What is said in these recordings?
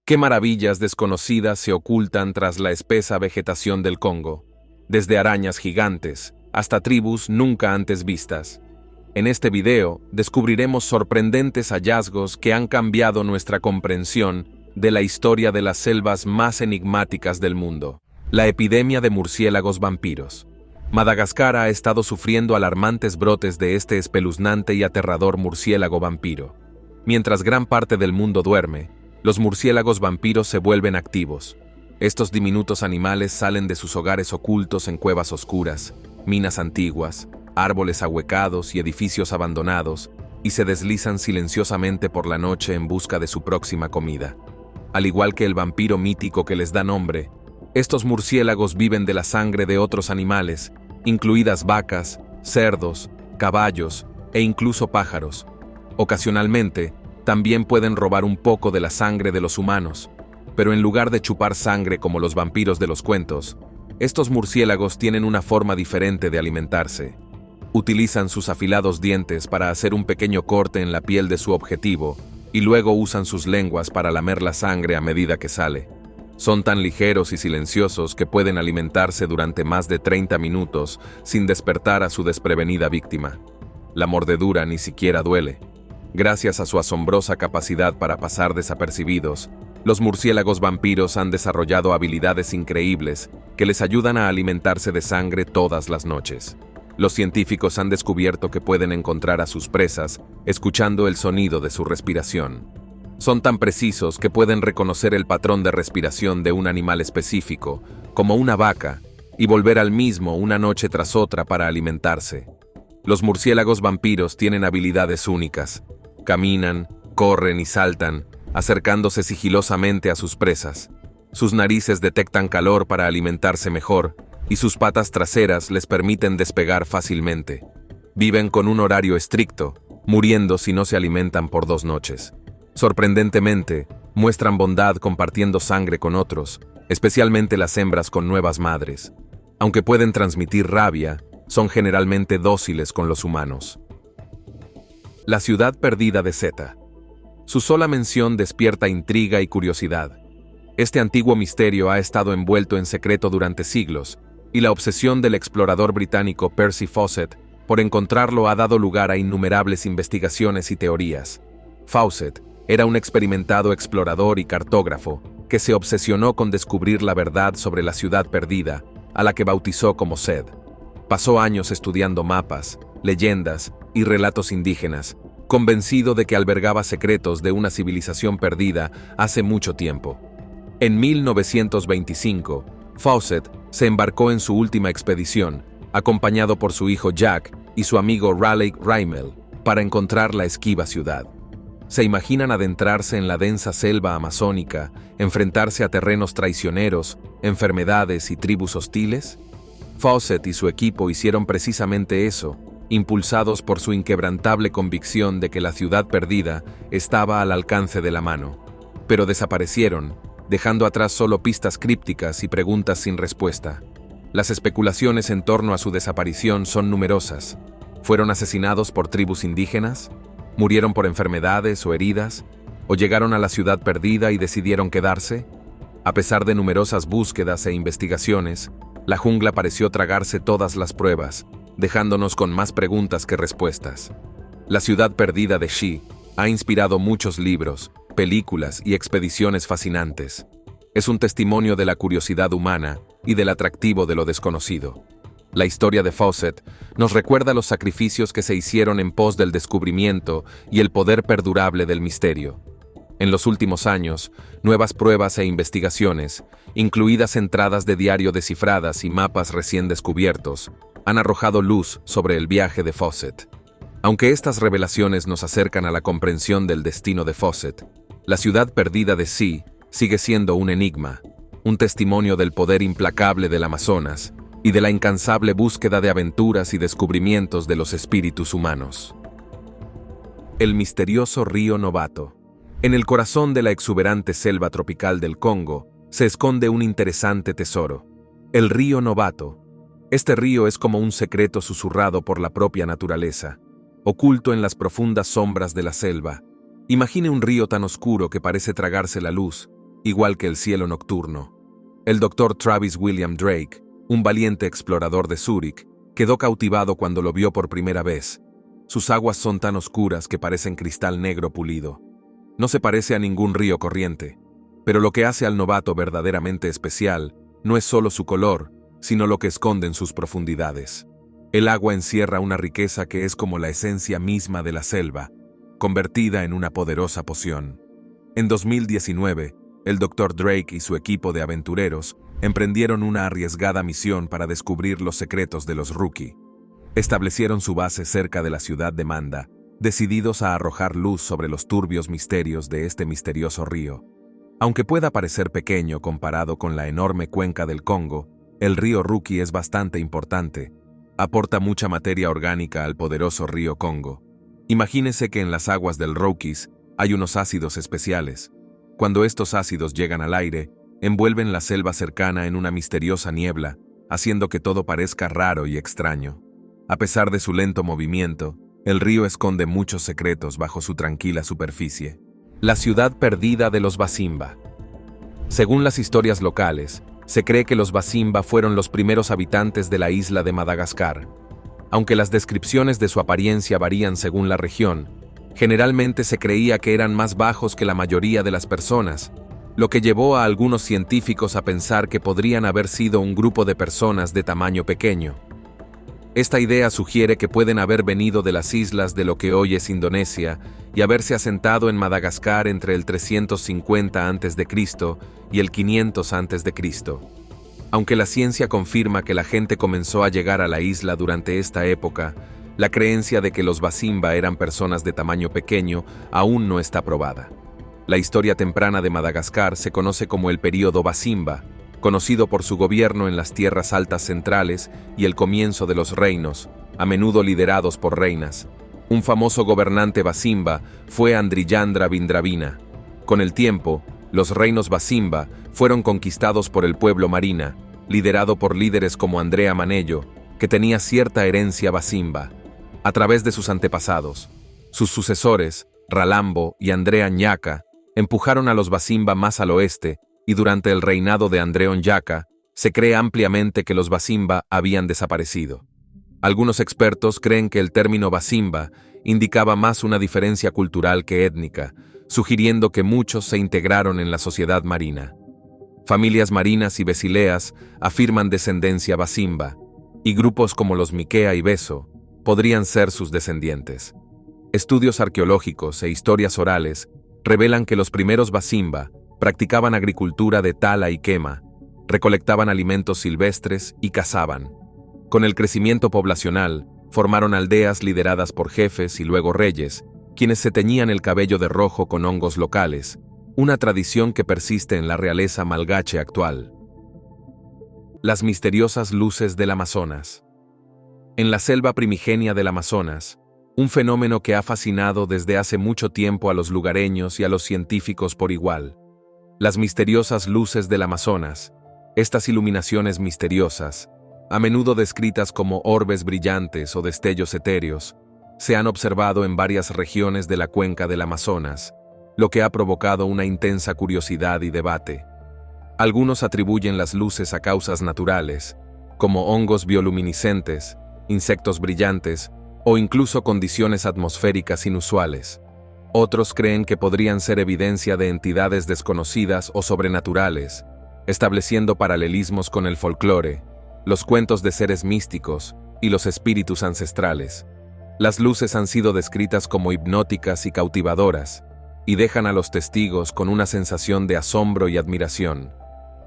¿Qué maravillas desconocidas se ocultan tras la espesa vegetación del Congo? Desde arañas gigantes hasta tribus nunca antes vistas. En este video descubriremos sorprendentes hallazgos que han cambiado nuestra comprensión de la historia de las selvas más enigmáticas del mundo. La epidemia de murciélagos vampiros. Madagascar ha estado sufriendo alarmantes brotes de este espeluznante y aterrador murciélago vampiro. Mientras gran parte del mundo duerme, los murciélagos vampiros se vuelven activos. Estos diminutos animales salen de sus hogares ocultos en cuevas oscuras, minas antiguas, árboles ahuecados y edificios abandonados, y se deslizan silenciosamente por la noche en busca de su próxima comida. Al igual que el vampiro mítico que les da nombre, estos murciélagos viven de la sangre de otros animales, incluidas vacas, cerdos, caballos e incluso pájaros. Ocasionalmente, también pueden robar un poco de la sangre de los humanos, pero en lugar de chupar sangre como los vampiros de los cuentos, estos murciélagos tienen una forma diferente de alimentarse. Utilizan sus afilados dientes para hacer un pequeño corte en la piel de su objetivo y luego usan sus lenguas para lamer la sangre a medida que sale. Son tan ligeros y silenciosos que pueden alimentarse durante más de 30 minutos sin despertar a su desprevenida víctima. La mordedura ni siquiera duele. Gracias a su asombrosa capacidad para pasar desapercibidos, los murciélagos vampiros han desarrollado habilidades increíbles que les ayudan a alimentarse de sangre todas las noches. Los científicos han descubierto que pueden encontrar a sus presas escuchando el sonido de su respiración. Son tan precisos que pueden reconocer el patrón de respiración de un animal específico, como una vaca, y volver al mismo una noche tras otra para alimentarse. Los murciélagos vampiros tienen habilidades únicas. Caminan, corren y saltan, acercándose sigilosamente a sus presas. Sus narices detectan calor para alimentarse mejor, y sus patas traseras les permiten despegar fácilmente. Viven con un horario estricto, muriendo si no se alimentan por 2 noches. Sorprendentemente, muestran bondad compartiendo sangre con otros, especialmente las hembras con nuevas madres. Aunque pueden transmitir rabia, son generalmente dóciles con los humanos. La ciudad perdida de Zeta. Su sola mención despierta intriga y curiosidad. Este antiguo misterio ha estado envuelto en secreto durante siglos, y la obsesión del explorador británico Percy Fawcett por encontrarlo ha dado lugar a innumerables investigaciones y teorías. Fawcett era un experimentado explorador y cartógrafo que se obsesionó con descubrir la verdad sobre la ciudad perdida, a la que bautizó como Sed. Pasó años estudiando mapas, leyendas y relatos indígenas, convencido de que albergaba secretos de una civilización perdida hace mucho tiempo. En 1925, Fawcett se embarcó en su última expedición, acompañado por su hijo Jack y su amigo Raleigh Raimel, para encontrar la esquiva ciudad. ¿Se imaginan adentrarse en la densa selva amazónica, enfrentarse a terrenos traicioneros, enfermedades y tribus hostiles? Fawcett y su equipo hicieron precisamente eso, impulsados por su inquebrantable convicción de que la ciudad perdida estaba al alcance de la mano. Pero desaparecieron, dejando atrás solo pistas crípticas y preguntas sin respuesta. Las especulaciones en torno a su desaparición son numerosas. ¿Fueron asesinados por tribus indígenas? ¿Murieron por enfermedades o heridas? ¿O llegaron a la ciudad perdida y decidieron quedarse? A pesar de numerosas búsquedas e investigaciones, la jungla pareció tragarse todas las pruebas, dejándonos con más preguntas que respuestas. La ciudad perdida de Xi ha inspirado muchos libros, películas y expediciones fascinantes. Es un testimonio de la curiosidad humana y del atractivo de lo desconocido. La historia de Fawcett nos recuerda los sacrificios que se hicieron en pos del descubrimiento y el poder perdurable del misterio. En los últimos años, nuevas pruebas e investigaciones, incluidas entradas de diario descifradas y mapas recién descubiertos, han arrojado luz sobre el viaje de Fawcett. Aunque estas revelaciones nos acercan a la comprensión del destino de Fawcett, la ciudad perdida de Xi sigue siendo un enigma, un testimonio del poder implacable del Amazonas y de la incansable búsqueda de aventuras y descubrimientos de los espíritus humanos. El misterioso río Novato. En el corazón de la exuberante selva tropical del Congo se esconde un interesante tesoro, el río Novato. Este río es como un secreto susurrado por la propia naturaleza, oculto en las profundas sombras de la selva. Imagine un río tan oscuro que parece tragarse la luz, igual que el cielo nocturno. El Dr. Travis William Drake, un valiente explorador de Zúrich, quedó cautivado cuando lo vio por primera vez. Sus aguas son tan oscuras que parecen cristal negro pulido. No se parece a ningún río corriente, pero lo que hace al novato verdaderamente especial no es solo su color, sino lo que esconde en sus profundidades. El agua encierra una riqueza que es como la esencia misma de la selva, convertida en una poderosa poción. En 2019, el Dr. Drake y su equipo de aventureros emprendieron una arriesgada misión para descubrir los secretos de los Rukki. Establecieron su base cerca de la ciudad de Manda, decididos a arrojar luz sobre los turbios misterios de este misterioso río. Aunque pueda parecer pequeño comparado con la enorme cuenca del Congo, el río Rukki es bastante importante. Aporta mucha materia orgánica al poderoso río Congo. Imagínese que en las aguas del Rukis hay unos ácidos especiales. Cuando estos ácidos llegan al aire, envuelven la selva cercana en una misteriosa niebla, haciendo que todo parezca raro y extraño. A pesar de su lento movimiento, el río esconde muchos secretos bajo su tranquila superficie. La ciudad perdida de los Basimba. Según las historias locales, se cree que los Basimba fueron los primeros habitantes de la isla de Madagascar. Aunque las descripciones de su apariencia varían según la región, generalmente se creía que eran más bajos que la mayoría de las personas, lo que llevó a algunos científicos a pensar que podrían haber sido un grupo de personas de tamaño pequeño. Esta idea sugiere que pueden haber venido de las islas de lo que hoy es Indonesia y haberse asentado en Madagascar entre el 350 a.C. y el 500 a.C. Aunque la ciencia confirma que la gente comenzó a llegar a la isla durante esta época, la creencia de que los Basimba eran personas de tamaño pequeño aún no está probada. La historia temprana de Madagascar se conoce como el período Basimba, conocido por su gobierno en las tierras altas centrales y el comienzo de los reinos, a menudo liderados por reinas. Un famoso gobernante Basimba fue Andriyandra Bindravina. Con el tiempo, los reinos Basimba fueron conquistados por el pueblo Marina, liderado por líderes como Andrea Manello, que tenía cierta herencia Basimba. A través de sus antepasados, sus sucesores, Ralambo y Andrea Nyaka, empujaron a los Basimba más al oeste, y durante el reinado de Andreon Nyaka, se cree ampliamente que los Basimba habían desaparecido. Algunos expertos creen que el término Basimba indicaba más una diferencia cultural que étnica, sugiriendo que muchos se integraron en la sociedad marina. Familias marinas y basileas afirman descendencia Basimba, y grupos como los Miquea y Beso podrían ser sus descendientes. Estudios arqueológicos e historias orales revelan que los primeros Basimba practicaban agricultura de tala y quema, recolectaban alimentos silvestres y cazaban. Con el crecimiento poblacional, formaron aldeas lideradas por jefes y luego reyes, quienes se teñían el cabello de rojo con hongos locales, una tradición que persiste en la realeza malgache actual. Las misteriosas luces del Amazonas. En la selva primigenia del Amazonas, un fenómeno que ha fascinado desde hace mucho tiempo a los lugareños y a los científicos por igual. Las misteriosas luces del Amazonas, estas iluminaciones misteriosas, a menudo descritas como orbes brillantes o destellos etéreos, se han observado en varias regiones de la cuenca del Amazonas, lo que ha provocado una intensa curiosidad y debate. Algunos atribuyen las luces a causas naturales, como hongos bioluminiscentes, insectos brillantes o incluso condiciones atmosféricas inusuales. Otros creen que podrían ser evidencia de entidades desconocidas o sobrenaturales, estableciendo paralelismos con el folclore, los cuentos de seres místicos y los espíritus ancestrales. Las luces han sido descritas como hipnóticas y cautivadoras, y dejan a los testigos con una sensación de asombro y admiración.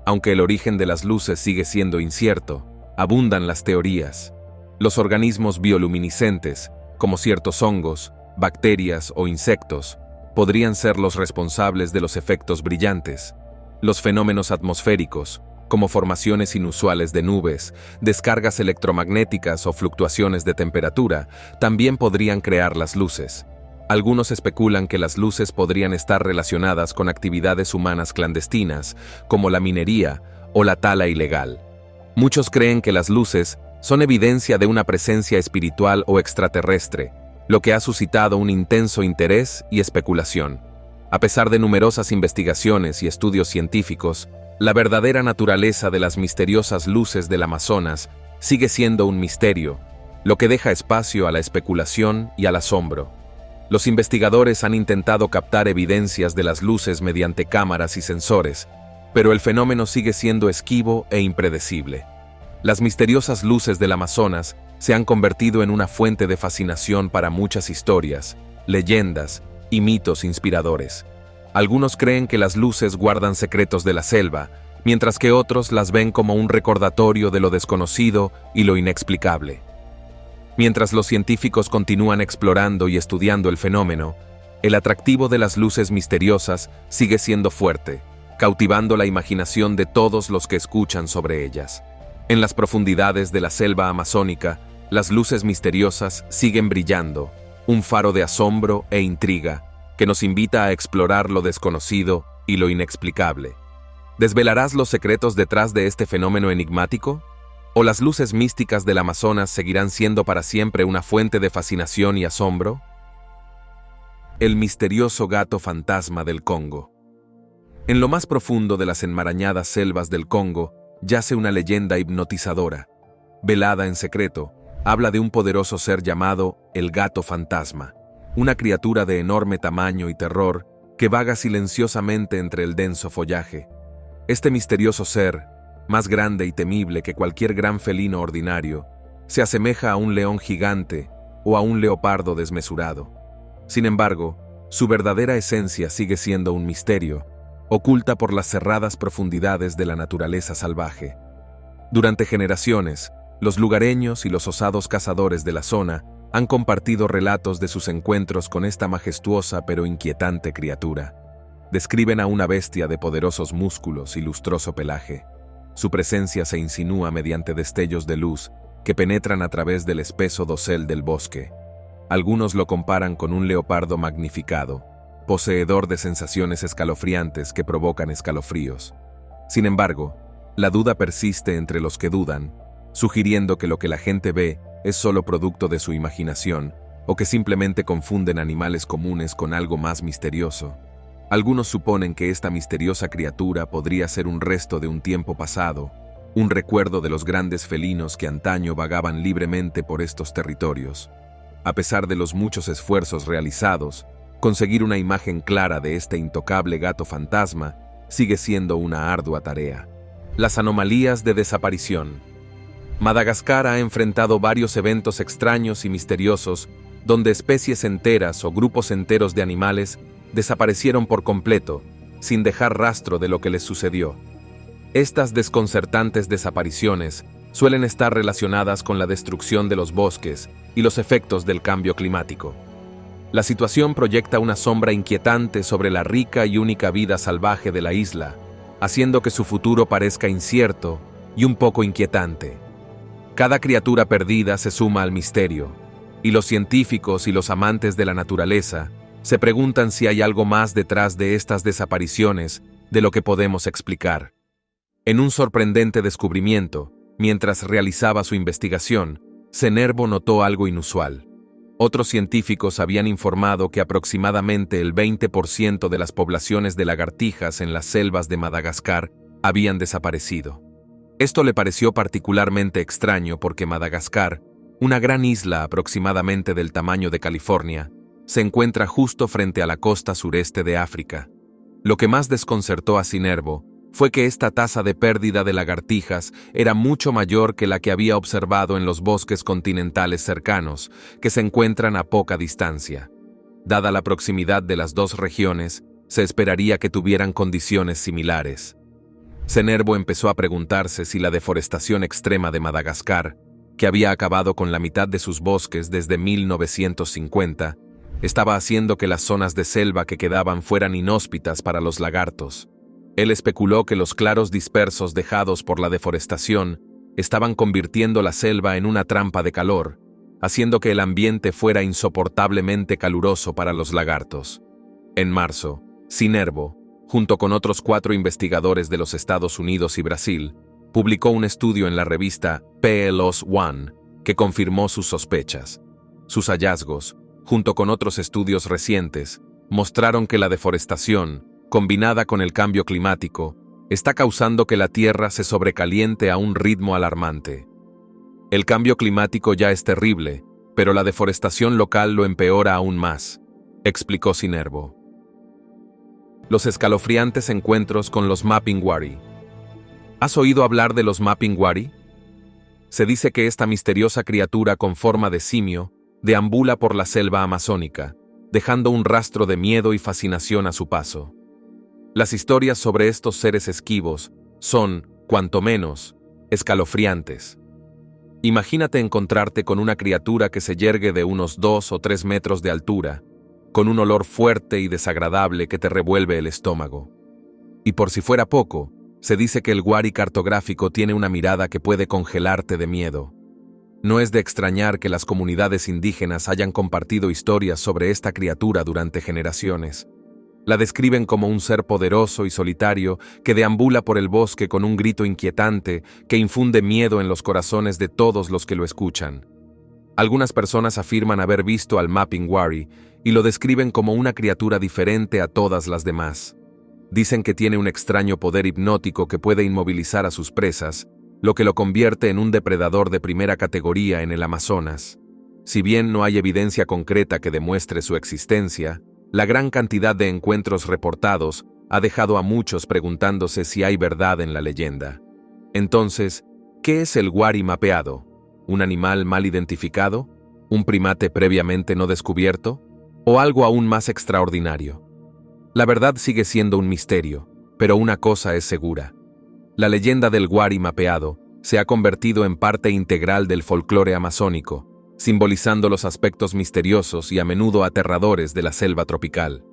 Aunque el origen de las luces sigue siendo incierto, abundan las teorías. Los organismos bioluminiscentes, como ciertos hongos, bacterias o insectos, podrían ser los responsables de los efectos brillantes. Los fenómenos atmosféricos, como formaciones inusuales de nubes, descargas electromagnéticas o fluctuaciones de temperatura, también podrían crear las luces. Algunos especulan que las luces podrían estar relacionadas con actividades humanas clandestinas, como la minería o la tala ilegal. Muchos creen que las luces son evidencia de una presencia espiritual o extraterrestre, lo que ha suscitado un intenso interés y especulación. A pesar de numerosas investigaciones y estudios científicos, la verdadera naturaleza de las misteriosas luces del Amazonas sigue siendo un misterio, lo que deja espacio a la especulación y al asombro. Los investigadores han intentado captar evidencias de las luces mediante cámaras y sensores, pero el fenómeno sigue siendo esquivo e impredecible. Las misteriosas luces del Amazonas se han convertido en una fuente de fascinación para muchas historias, leyendas y mitos inspiradores. Algunos creen que las luces guardan secretos de la selva, mientras que otros las ven como un recordatorio de lo desconocido y lo inexplicable. Mientras los científicos continúan explorando y estudiando el fenómeno, el atractivo de las luces misteriosas sigue siendo fuerte, cautivando la imaginación de todos los que escuchan sobre ellas. En las profundidades de la selva amazónica, las luces misteriosas siguen brillando, un faro de asombro e intriga que nos invita a explorar lo desconocido y lo inexplicable. ¿Desvelarás los secretos detrás de este fenómeno enigmático? ¿O las luces místicas del Amazonas seguirán siendo para siempre una fuente de fascinación y asombro? El misterioso gato fantasma del Congo. En lo más profundo de las enmarañadas selvas del Congo yace una leyenda hipnotizadora. Velada en secreto, habla de un poderoso ser llamado el gato fantasma, una criatura de enorme tamaño y terror que vaga silenciosamente entre el denso follaje. Este misterioso ser, más grande y temible que cualquier gran felino ordinario, se asemeja a un león gigante o a un leopardo desmesurado. Sin embargo, su verdadera esencia sigue siendo un misterio, oculta por las cerradas profundidades de la naturaleza salvaje. Durante generaciones, los lugareños y los osados cazadores de la zona han compartido relatos de sus encuentros con esta majestuosa pero inquietante criatura. Describen a una bestia de poderosos músculos y lustroso pelaje. Su presencia se insinúa mediante destellos de luz que penetran a través del espeso dosel del bosque. Algunos lo comparan con un leopardo magnificado, poseedor de sensaciones escalofriantes que provocan escalofríos. Sin embargo, la duda persiste entre los que dudan, sugiriendo que lo que la gente ve es solo producto de su imaginación o que simplemente confunden animales comunes con algo más misterioso. Algunos suponen que esta misteriosa criatura podría ser un resto de un tiempo pasado, un recuerdo de los grandes felinos que antaño vagaban libremente por estos territorios. A pesar de los muchos esfuerzos realizados, conseguir una imagen clara de este intocable gato fantasma sigue siendo una ardua tarea. Las anomalías de desaparición. Madagascar ha enfrentado varios eventos extraños y misteriosos donde especies enteras o grupos enteros de animales desaparecieron por completo, sin dejar rastro de lo que les sucedió. Estas desconcertantes desapariciones suelen estar relacionadas con la destrucción de los bosques y los efectos del cambio climático. La situación proyecta una sombra inquietante sobre la rica y única vida salvaje de la isla, haciendo que su futuro parezca incierto y un poco inquietante. Cada criatura perdida se suma al misterio, y los científicos y los amantes de la naturaleza se preguntan si hay algo más detrás de estas desapariciones de lo que podemos explicar. En un sorprendente descubrimiento, mientras realizaba su investigación, Cenervo notó algo inusual. Otros científicos habían informado que aproximadamente el 20% de las poblaciones de lagartijas en las selvas de Madagascar habían desaparecido. Esto le pareció particularmente extraño porque Madagascar, una gran isla aproximadamente del tamaño de California, se encuentra justo frente a la costa sureste de África. Lo que más desconcertó a Cenervo fue que esta tasa de pérdida de lagartijas era mucho mayor que la que había observado en los bosques continentales cercanos, que se encuentran a poca distancia. Dada la proximidad de las dos regiones, se esperaría que tuvieran condiciones similares. Cenervo empezó a preguntarse si la deforestación extrema de Madagascar, que había acabado con la mitad de sus bosques desde 1950, estaba haciendo que las zonas de selva que quedaban fueran inhóspitas para los lagartos. Él especuló que los claros dispersos dejados por la deforestación estaban convirtiendo la selva en una trampa de calor, haciendo que el ambiente fuera insoportablemente caluroso para los lagartos. En marzo, Cenervo, junto con otros 4 investigadores de los Estados Unidos y Brasil, publicó un estudio en la revista PLOS ONE que confirmó sus sospechas. Sus hallazgos, junto con otros estudios recientes, mostraron que la deforestación, combinada con el cambio climático, está causando que la Tierra se sobrecaliente a un ritmo alarmante. El cambio climático ya es terrible, pero la deforestación local lo empeora aún más, explicó Sinervo. Los escalofriantes encuentros con los Mapinguari. ¿Has oído hablar de los Mapinguari? Se dice que esta misteriosa criatura con forma de simio deambula por la selva amazónica, dejando un rastro de miedo y fascinación a su paso. Las historias sobre estos seres esquivos son, cuanto menos, escalofriantes. Imagínate encontrarte con una criatura que se yergue de unos 2 o 3 metros de altura, con un olor fuerte y desagradable que te revuelve el estómago. Y por si fuera poco, se dice que el Wari cartográfico tiene una mirada que puede congelarte de miedo. No es de extrañar que las comunidades indígenas hayan compartido historias sobre esta criatura durante generaciones. La describen como un ser poderoso y solitario que deambula por el bosque con un grito inquietante que infunde miedo en los corazones de todos los que lo escuchan. Algunas personas afirman haber visto al Mapinguari y lo describen como una criatura diferente a todas las demás. Dicen que tiene un extraño poder hipnótico que puede inmovilizar a sus presas, lo que lo convierte en un depredador de primera categoría en el Amazonas. Si bien no hay evidencia concreta que demuestre su existencia, la gran cantidad de encuentros reportados ha dejado a muchos preguntándose si hay verdad en la leyenda. Entonces, ¿qué es el Wari mapeado? ¿Un animal mal identificado? ¿Un primate previamente no descubierto? ¿O algo aún más extraordinario? La verdad sigue siendo un misterio, pero una cosa es segura. La leyenda del Wari mapeado se ha convertido en parte integral del folclore amazónico, simbolizando los aspectos misteriosos y a menudo aterradores de la selva tropical.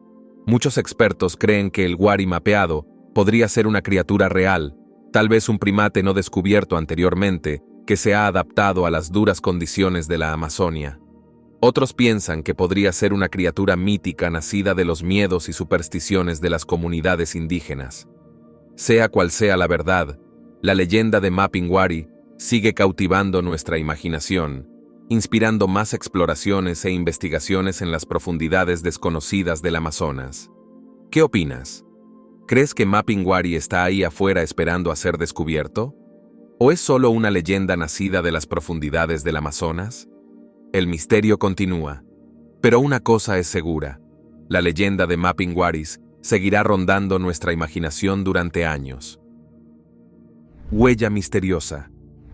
Muchos expertos creen que el Wari mapeado podría ser una criatura real, tal vez un primate no descubierto anteriormente, que se ha adaptado a las duras condiciones de la Amazonia. Otros piensan que podría ser una criatura mítica nacida de los miedos y supersticiones de las comunidades indígenas. Sea cual sea la verdad, la leyenda de Mapinguari sigue cautivando nuestra imaginación, inspirando más exploraciones e investigaciones en las profundidades desconocidas del Amazonas. ¿Qué opinas? ¿Crees que Mapinguari está ahí afuera esperando a ser descubierto? ¿O es solo una leyenda nacida de las profundidades del Amazonas? El misterio continúa, pero una cosa es segura: la leyenda de Mapinguaris seguirá rondando nuestra imaginación durante años. Huella misteriosa.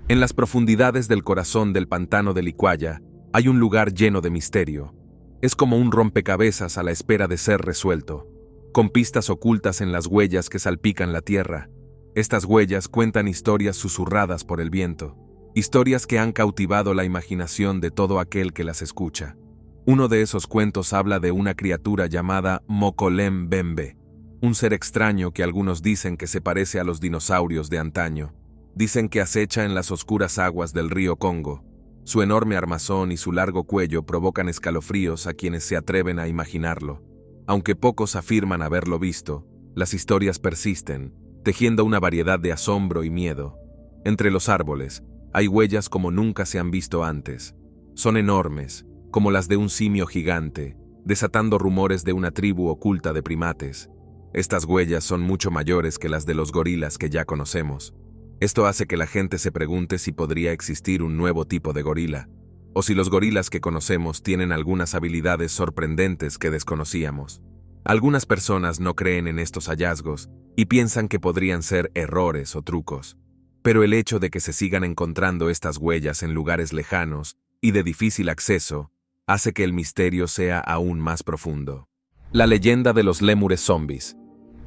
En las profundidades del corazón del pantano de Licuaya hay un lugar lleno de misterio. Es como un rompecabezas a la espera de ser resuelto, con pistas ocultas en las huellas que salpican la tierra. Estas huellas cuentan historias susurradas por el viento, historias que han cautivado la imaginación de todo aquel que las escucha. Uno de esos cuentos habla de una criatura llamada Mokolem Bembe, un ser extraño que algunos dicen que se parece a los dinosaurios de antaño. Dicen que acecha en las oscuras aguas del río Congo. Su enorme armazón y su largo cuello provocan escalofríos a quienes se atreven a imaginarlo. Aunque pocos afirman haberlo visto, las historias persisten, tejiendo una variedad de asombro y miedo. Entre los árboles, hay huellas como nunca se han visto antes. Son enormes, como las de un simio gigante, desatando rumores de una tribu oculta de primates. Estas huellas son mucho mayores que las de los gorilas que ya conocemos. Esto hace que la gente se pregunte si podría existir un nuevo tipo de gorila, o si los gorilas que conocemos tienen algunas habilidades sorprendentes que desconocíamos. Algunas personas no creen en estos hallazgos y piensan que podrían ser errores o trucos, pero el hecho de que se sigan encontrando estas huellas en lugares lejanos y de difícil acceso hace que el misterio sea aún más profundo. La leyenda de los lémures zombies.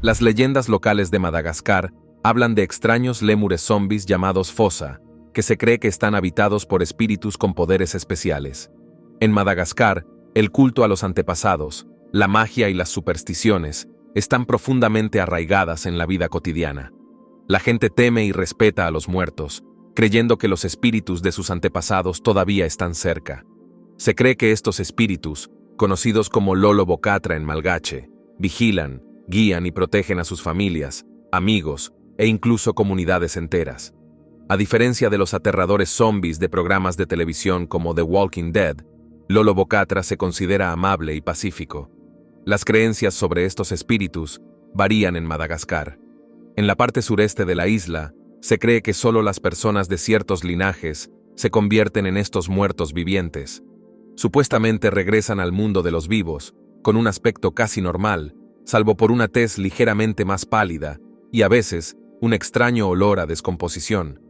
Las leyendas locales de Madagascar hablan de extraños lémures zombies llamados fosa, que se cree que están habitados por espíritus con poderes especiales. En Madagascar, el culto a los antepasados, la magia y las supersticiones están profundamente arraigadas en la vida cotidiana. La gente teme y respeta a los muertos, creyendo que los espíritus de sus antepasados todavía están cerca. Se cree que estos espíritus, conocidos como Lolo Bokatra en malgache, vigilan, guían y protegen a sus familias, amigos e incluso comunidades enteras. A diferencia de los aterradores zombies de programas de televisión como The Walking Dead, Lolo Bokatra se considera amable y pacífico. Las creencias sobre estos espíritus varían en Madagascar. En la parte sureste de la isla, se cree que solo las personas de ciertos linajes se convierten en estos muertos vivientes. Supuestamente regresan al mundo de los vivos, con un aspecto casi normal, salvo por una tez ligeramente más pálida y a veces un extraño olor a descomposición.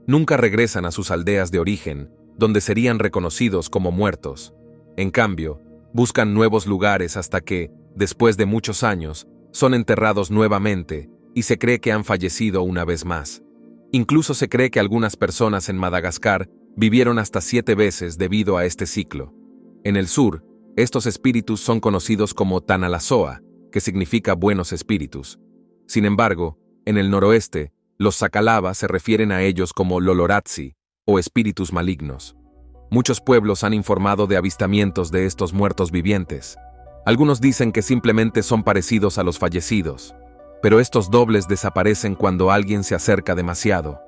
Nunca regresan a sus aldeas de origen, donde serían reconocidos como muertos. En cambio, buscan nuevos lugares hasta que, después de muchos años, son enterrados nuevamente y se cree que han fallecido una vez más. Incluso se cree que algunas personas en Madagascar vivieron hasta 7 veces debido a este ciclo. En el sur, estos espíritus son conocidos como Tanalasoa, que significa buenos espíritus. Sin embargo, en el noroeste, los Sakalava se refieren a ellos como Loloratsi, o espíritus malignos. Muchos pueblos han informado de avistamientos de estos muertos vivientes. Algunos dicen que simplemente son parecidos a los fallecidos, pero estos dobles desaparecen cuando alguien se acerca demasiado.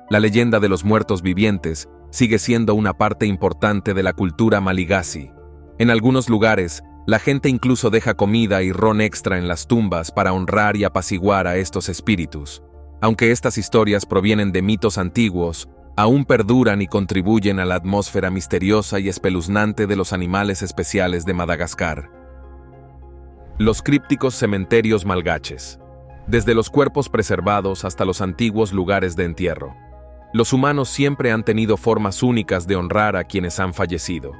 La leyenda de los muertos vivientes sigue siendo una parte importante de la cultura Malagasy. En algunos lugares, la gente incluso deja comida y ron extra en las tumbas para honrar y apaciguar a estos espíritus. Aunque estas historias provienen de mitos antiguos, aún perduran y contribuyen a la atmósfera misteriosa y espeluznante de los animales especiales de Madagascar. Los crípticos cementerios malgaches. Desde los cuerpos preservados hasta los antiguos lugares de entierro. Los humanos siempre han tenido formas únicas de honrar a quienes han fallecido.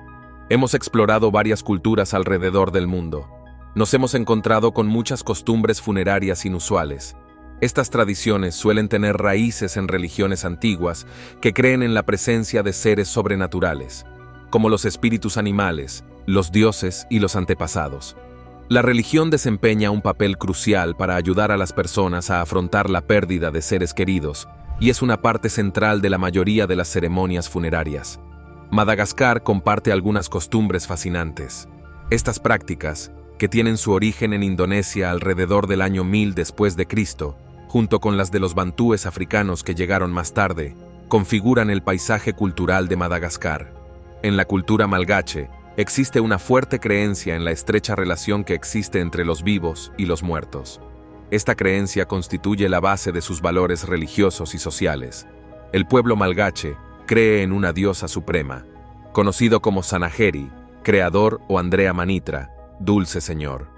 Hemos explorado varias culturas alrededor del mundo. Nos hemos encontrado con muchas costumbres funerarias inusuales. Estas tradiciones suelen tener raíces en religiones antiguas que creen en la presencia de seres sobrenaturales, como los espíritus animales, los dioses y los antepasados. La religión desempeña un papel crucial para ayudar a las personas a afrontar la pérdida de seres queridos y es una parte central de la mayoría de las ceremonias funerarias. Madagascar comparte algunas costumbres fascinantes. Estas prácticas, que tienen su origen en Indonesia alrededor del año 1000 después de Cristo, junto con las de los bantúes africanos que llegaron más tarde, configuran el paisaje cultural de Madagascar. En la cultura malgache, existe una fuerte creencia en la estrecha relación que existe entre los vivos y los muertos. Esta creencia constituye la base de sus valores religiosos y sociales. El pueblo malgache cree en una diosa suprema, conocido como Sanaheri, creador o Andrea Manitra, dulce señor.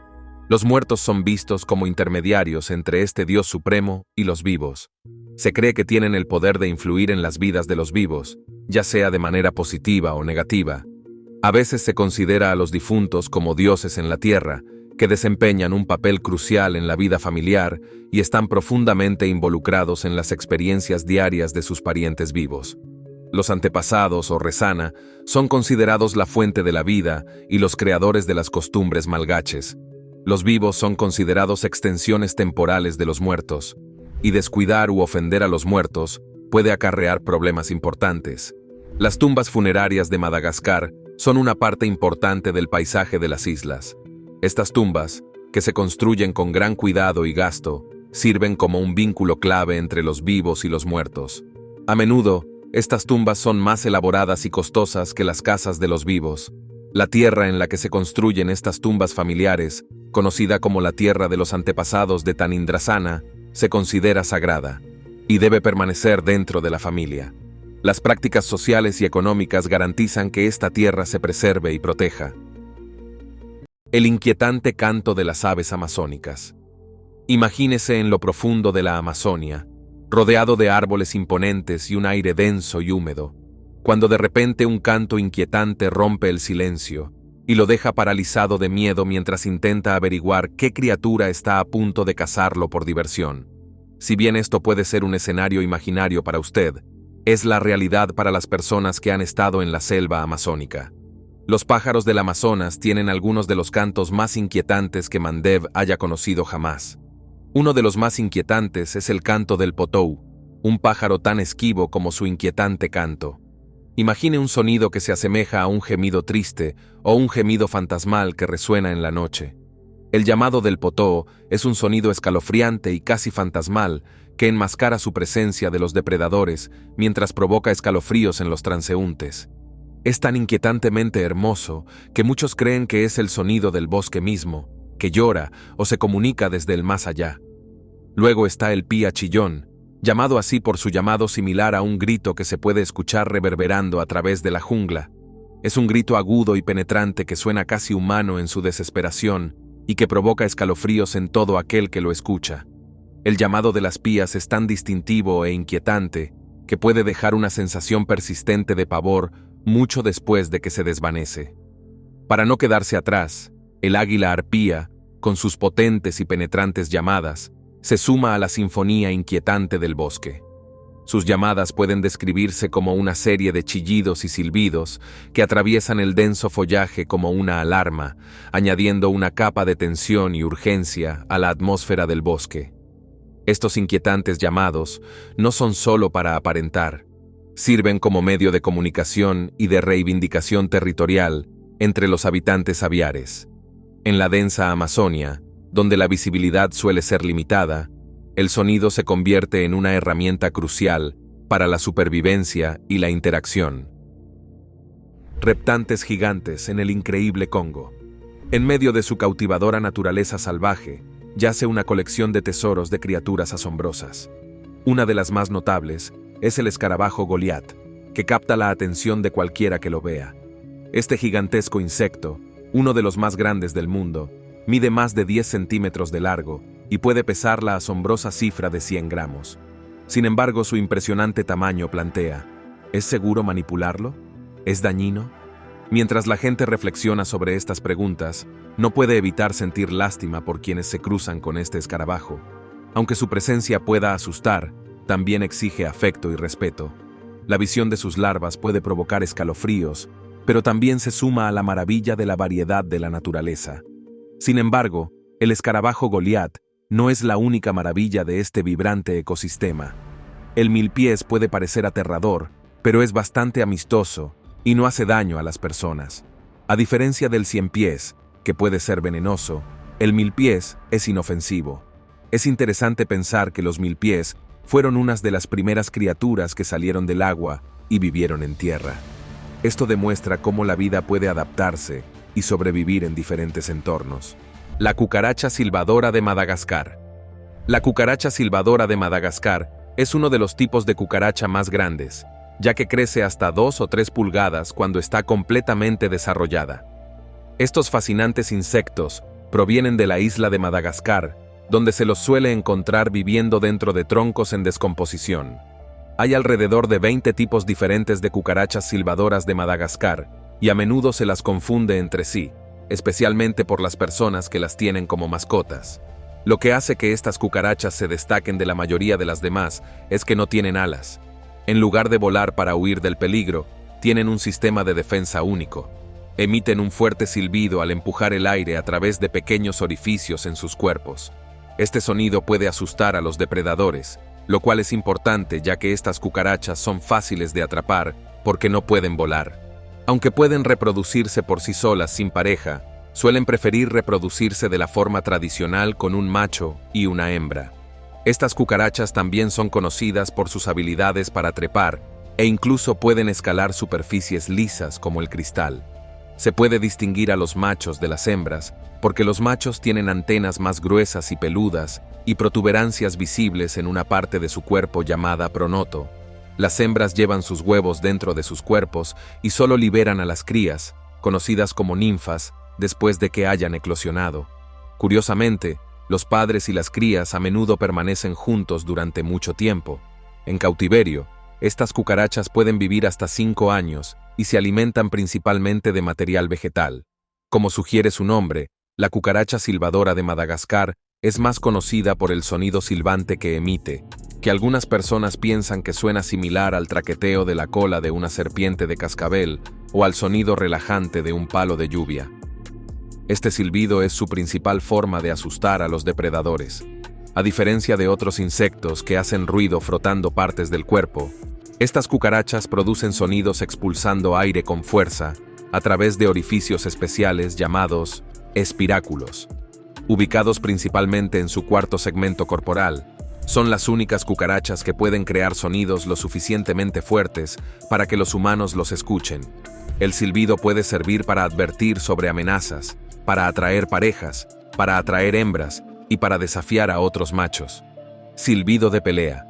Los muertos son vistos como intermediarios entre este Dios supremo y los vivos. Se cree que tienen el poder de influir en las vidas de los vivos, ya sea de manera positiva o negativa. A veces se considera a los difuntos como dioses en la tierra, que desempeñan un papel crucial en la vida familiar y están profundamente involucrados en las experiencias diarias de sus parientes vivos. Los antepasados o Resana son considerados la fuente de la vida y los creadores de las costumbres malgaches. Los vivos son considerados extensiones temporales de los muertos, y descuidar u ofender a los muertos puede acarrear problemas importantes. Las tumbas funerarias de Madagascar son una parte importante del paisaje de las islas. Estas tumbas, que se construyen con gran cuidado y gasto, sirven como un vínculo clave entre los vivos y los muertos. A menudo, estas tumbas son más elaboradas y costosas que las casas de los vivos. La tierra en la que se construyen estas tumbas familiares, conocida como la tierra de los antepasados de Tanindrasana, se considera sagrada y debe permanecer dentro de la familia. Las prácticas sociales y económicas garantizan que esta tierra se preserve y proteja. El inquietante canto de las aves amazónicas. Imagínese en lo profundo de la Amazonia, rodeado de árboles imponentes y un aire denso y húmedo, cuando de repente un canto inquietante rompe el silencio y lo deja paralizado de miedo mientras intenta averiguar qué criatura está a punto de cazarlo por diversión. Si bien esto puede ser un escenario imaginario para usted, es la realidad para las personas que han estado en la selva amazónica. Los pájaros del Amazonas tienen algunos de los cantos más inquietantes que Mandev haya conocido jamás. Uno de los más inquietantes es el canto del potou, un pájaro tan esquivo como su inquietante canto. Imagine un sonido que se asemeja a un gemido triste o un gemido fantasmal que resuena en la noche. El llamado del potó es un sonido escalofriante y casi fantasmal que enmascara su presencia de los depredadores mientras provoca escalofríos en los transeúntes. Es tan inquietantemente hermoso que muchos creen que es el sonido del bosque mismo, que llora o se comunica desde el más allá. Luego está el pía chillón, llamado así por su llamado similar a un grito que se puede escuchar reverberando a través de la jungla. Es un grito agudo y penetrante que suena casi humano en su desesperación y que provoca escalofríos en todo aquel que lo escucha. El llamado de las pías es tan distintivo e inquietante que puede dejar una sensación persistente de pavor mucho después de que se desvanece. Para no quedarse atrás, el águila arpía, con sus potentes y penetrantes llamadas, se suma a la sinfonía inquietante del bosque. Sus llamadas pueden describirse como una serie de chillidos y silbidos que atraviesan el denso follaje como una alarma, añadiendo una capa de tensión y urgencia a la atmósfera del bosque. Estos inquietantes llamados no son solo para aparentar, sirven como medio de comunicación y de reivindicación territorial entre los habitantes aviares. En la densa Amazonia, donde la visibilidad suele ser limitada, el sonido se convierte en una herramienta crucial para la supervivencia y la interacción. Reptantes gigantes en el increíble Congo. En medio de su cautivadora naturaleza salvaje, yace una colección de tesoros de criaturas asombrosas. Una de las más notables es el escarabajo Goliat, que capta la atención de cualquiera que lo vea. Este gigantesco insecto, uno de los más grandes del mundo, mide más de 10 centímetros de largo y puede pesar la asombrosa cifra de 100 gramos. Sin embargo, su impresionante tamaño plantea: ¿es seguro manipularlo? ¿Es dañino? Mientras la gente reflexiona sobre estas preguntas, no puede evitar sentir lástima por quienes se cruzan con este escarabajo. Aunque su presencia pueda asustar, también exige afecto y respeto. La visión de sus larvas puede provocar escalofríos, pero también se suma a la maravilla de la variedad de la naturaleza. Sin embargo, el escarabajo Goliat no es la única maravilla de este vibrante ecosistema. El milpiés puede parecer aterrador, pero es bastante amistoso y no hace daño a las personas. A diferencia del ciempiés, que puede ser venenoso, el milpiés es inofensivo. Es interesante pensar que los milpiés fueron unas de las primeras criaturas que salieron del agua y vivieron en tierra. Esto demuestra cómo la vida puede adaptarse y sobrevivir en diferentes entornos. La cucaracha silbadora de Madagascar. La cucaracha silbadora de Madagascar es uno de los tipos de cucaracha más grandes, ya que crece hasta 2 o 3 pulgadas cuando está completamente desarrollada. Estos fascinantes insectos provienen de la isla de Madagascar, donde se los suele encontrar viviendo dentro de troncos en descomposición. Hay alrededor de 20 tipos diferentes de cucarachas silbadoras de Madagascar, y a menudo se las confunde entre sí, especialmente por las personas que las tienen como mascotas. Lo que hace que estas cucarachas se destaquen de la mayoría de las demás es que no tienen alas. En lugar de volar para huir del peligro, tienen un sistema de defensa único. Emiten un fuerte silbido al empujar el aire a través de pequeños orificios en sus cuerpos. Este sonido puede asustar a los depredadores, lo cual es importante ya que estas cucarachas son fáciles de atrapar porque no pueden volar. Aunque pueden reproducirse por sí solas sin pareja, suelen preferir reproducirse de la forma tradicional con un macho y una hembra. Estas cucarachas también son conocidas por sus habilidades para trepar e incluso pueden escalar superficies lisas como el cristal. Se puede distinguir a los machos de las hembras porque los machos tienen antenas más gruesas y peludas y protuberancias visibles en una parte de su cuerpo llamada pronoto. Las hembras llevan sus huevos dentro de sus cuerpos y solo liberan a las crías, conocidas como ninfas, después de que hayan eclosionado. Curiosamente, los padres y las crías a menudo permanecen juntos durante mucho tiempo. En cautiverio, estas cucarachas pueden vivir hasta 5 años y se alimentan principalmente de material vegetal. Como sugiere su nombre, la cucaracha silbadora de Madagascar es más conocida por el sonido silbante que emite, que algunas personas piensan que suena similar al traqueteo de la cola de una serpiente de cascabel o al sonido relajante de un palo de lluvia. Este silbido es su principal forma de asustar a los depredadores. A diferencia de otros insectos que hacen ruido frotando partes del cuerpo, estas cucarachas producen sonidos expulsando aire con fuerza a través de orificios especiales llamados espiráculos. Ubicados principalmente en su cuarto segmento corporal, son las únicas cucarachas que pueden crear sonidos lo suficientemente fuertes para que los humanos los escuchen. El silbido puede servir para advertir sobre amenazas, para atraer parejas para atraer hembras y para desafiar a otros machos. Silbido de pelea.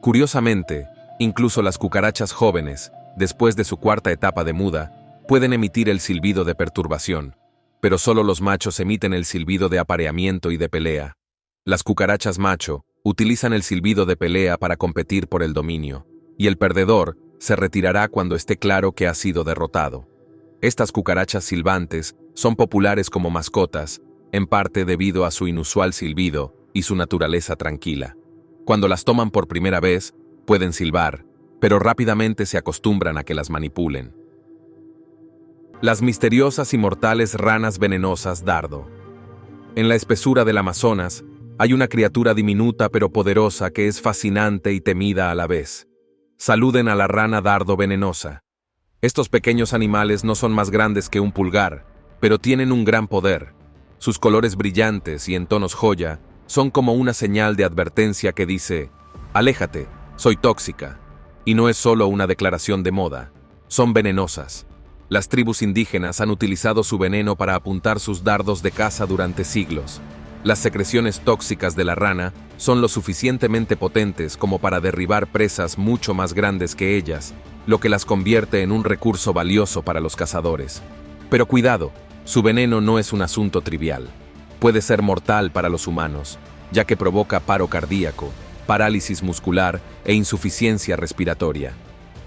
Curiosamente, incluso las cucarachas jóvenes, después de su cuarta etapa de muda, pueden emitir el silbido de perturbación, pero solo los machos emiten el silbido de apareamiento y de pelea. Las cucarachas macho utilizan el silbido de pelea para competir por el dominio, y el perdedor se retirará cuando esté claro que ha sido derrotado. Estas cucarachas silbantes son populares como mascotas, en parte debido a su inusual silbido y su naturaleza tranquila. Cuando las toman por primera vez, pueden silbar, pero rápidamente se acostumbran a que las manipulen. Las misteriosas y mortales ranas venenosas dardo. En la espesura del Amazonas, hay una criatura diminuta pero poderosa que es fascinante y temida a la vez. Saluden a la rana dardo venenosa. Estos pequeños animales no son más grandes que un pulgar, pero tienen un gran poder. Sus colores brillantes y en tonos joya son como una señal de advertencia que dice: «Aléjate, soy tóxica». Y no es solo una declaración de moda, son venenosas. Las tribus indígenas han utilizado su veneno para apuntar sus dardos de caza durante siglos. Las secreciones tóxicas de la rana son lo suficientemente potentes como para derribar presas mucho más grandes que ellas, lo que las convierte en un recurso valioso para los cazadores. Pero cuidado, su veneno no es un asunto trivial. Puede ser mortal para los humanos, ya que provoca paro cardíaco, parálisis muscular e insuficiencia respiratoria.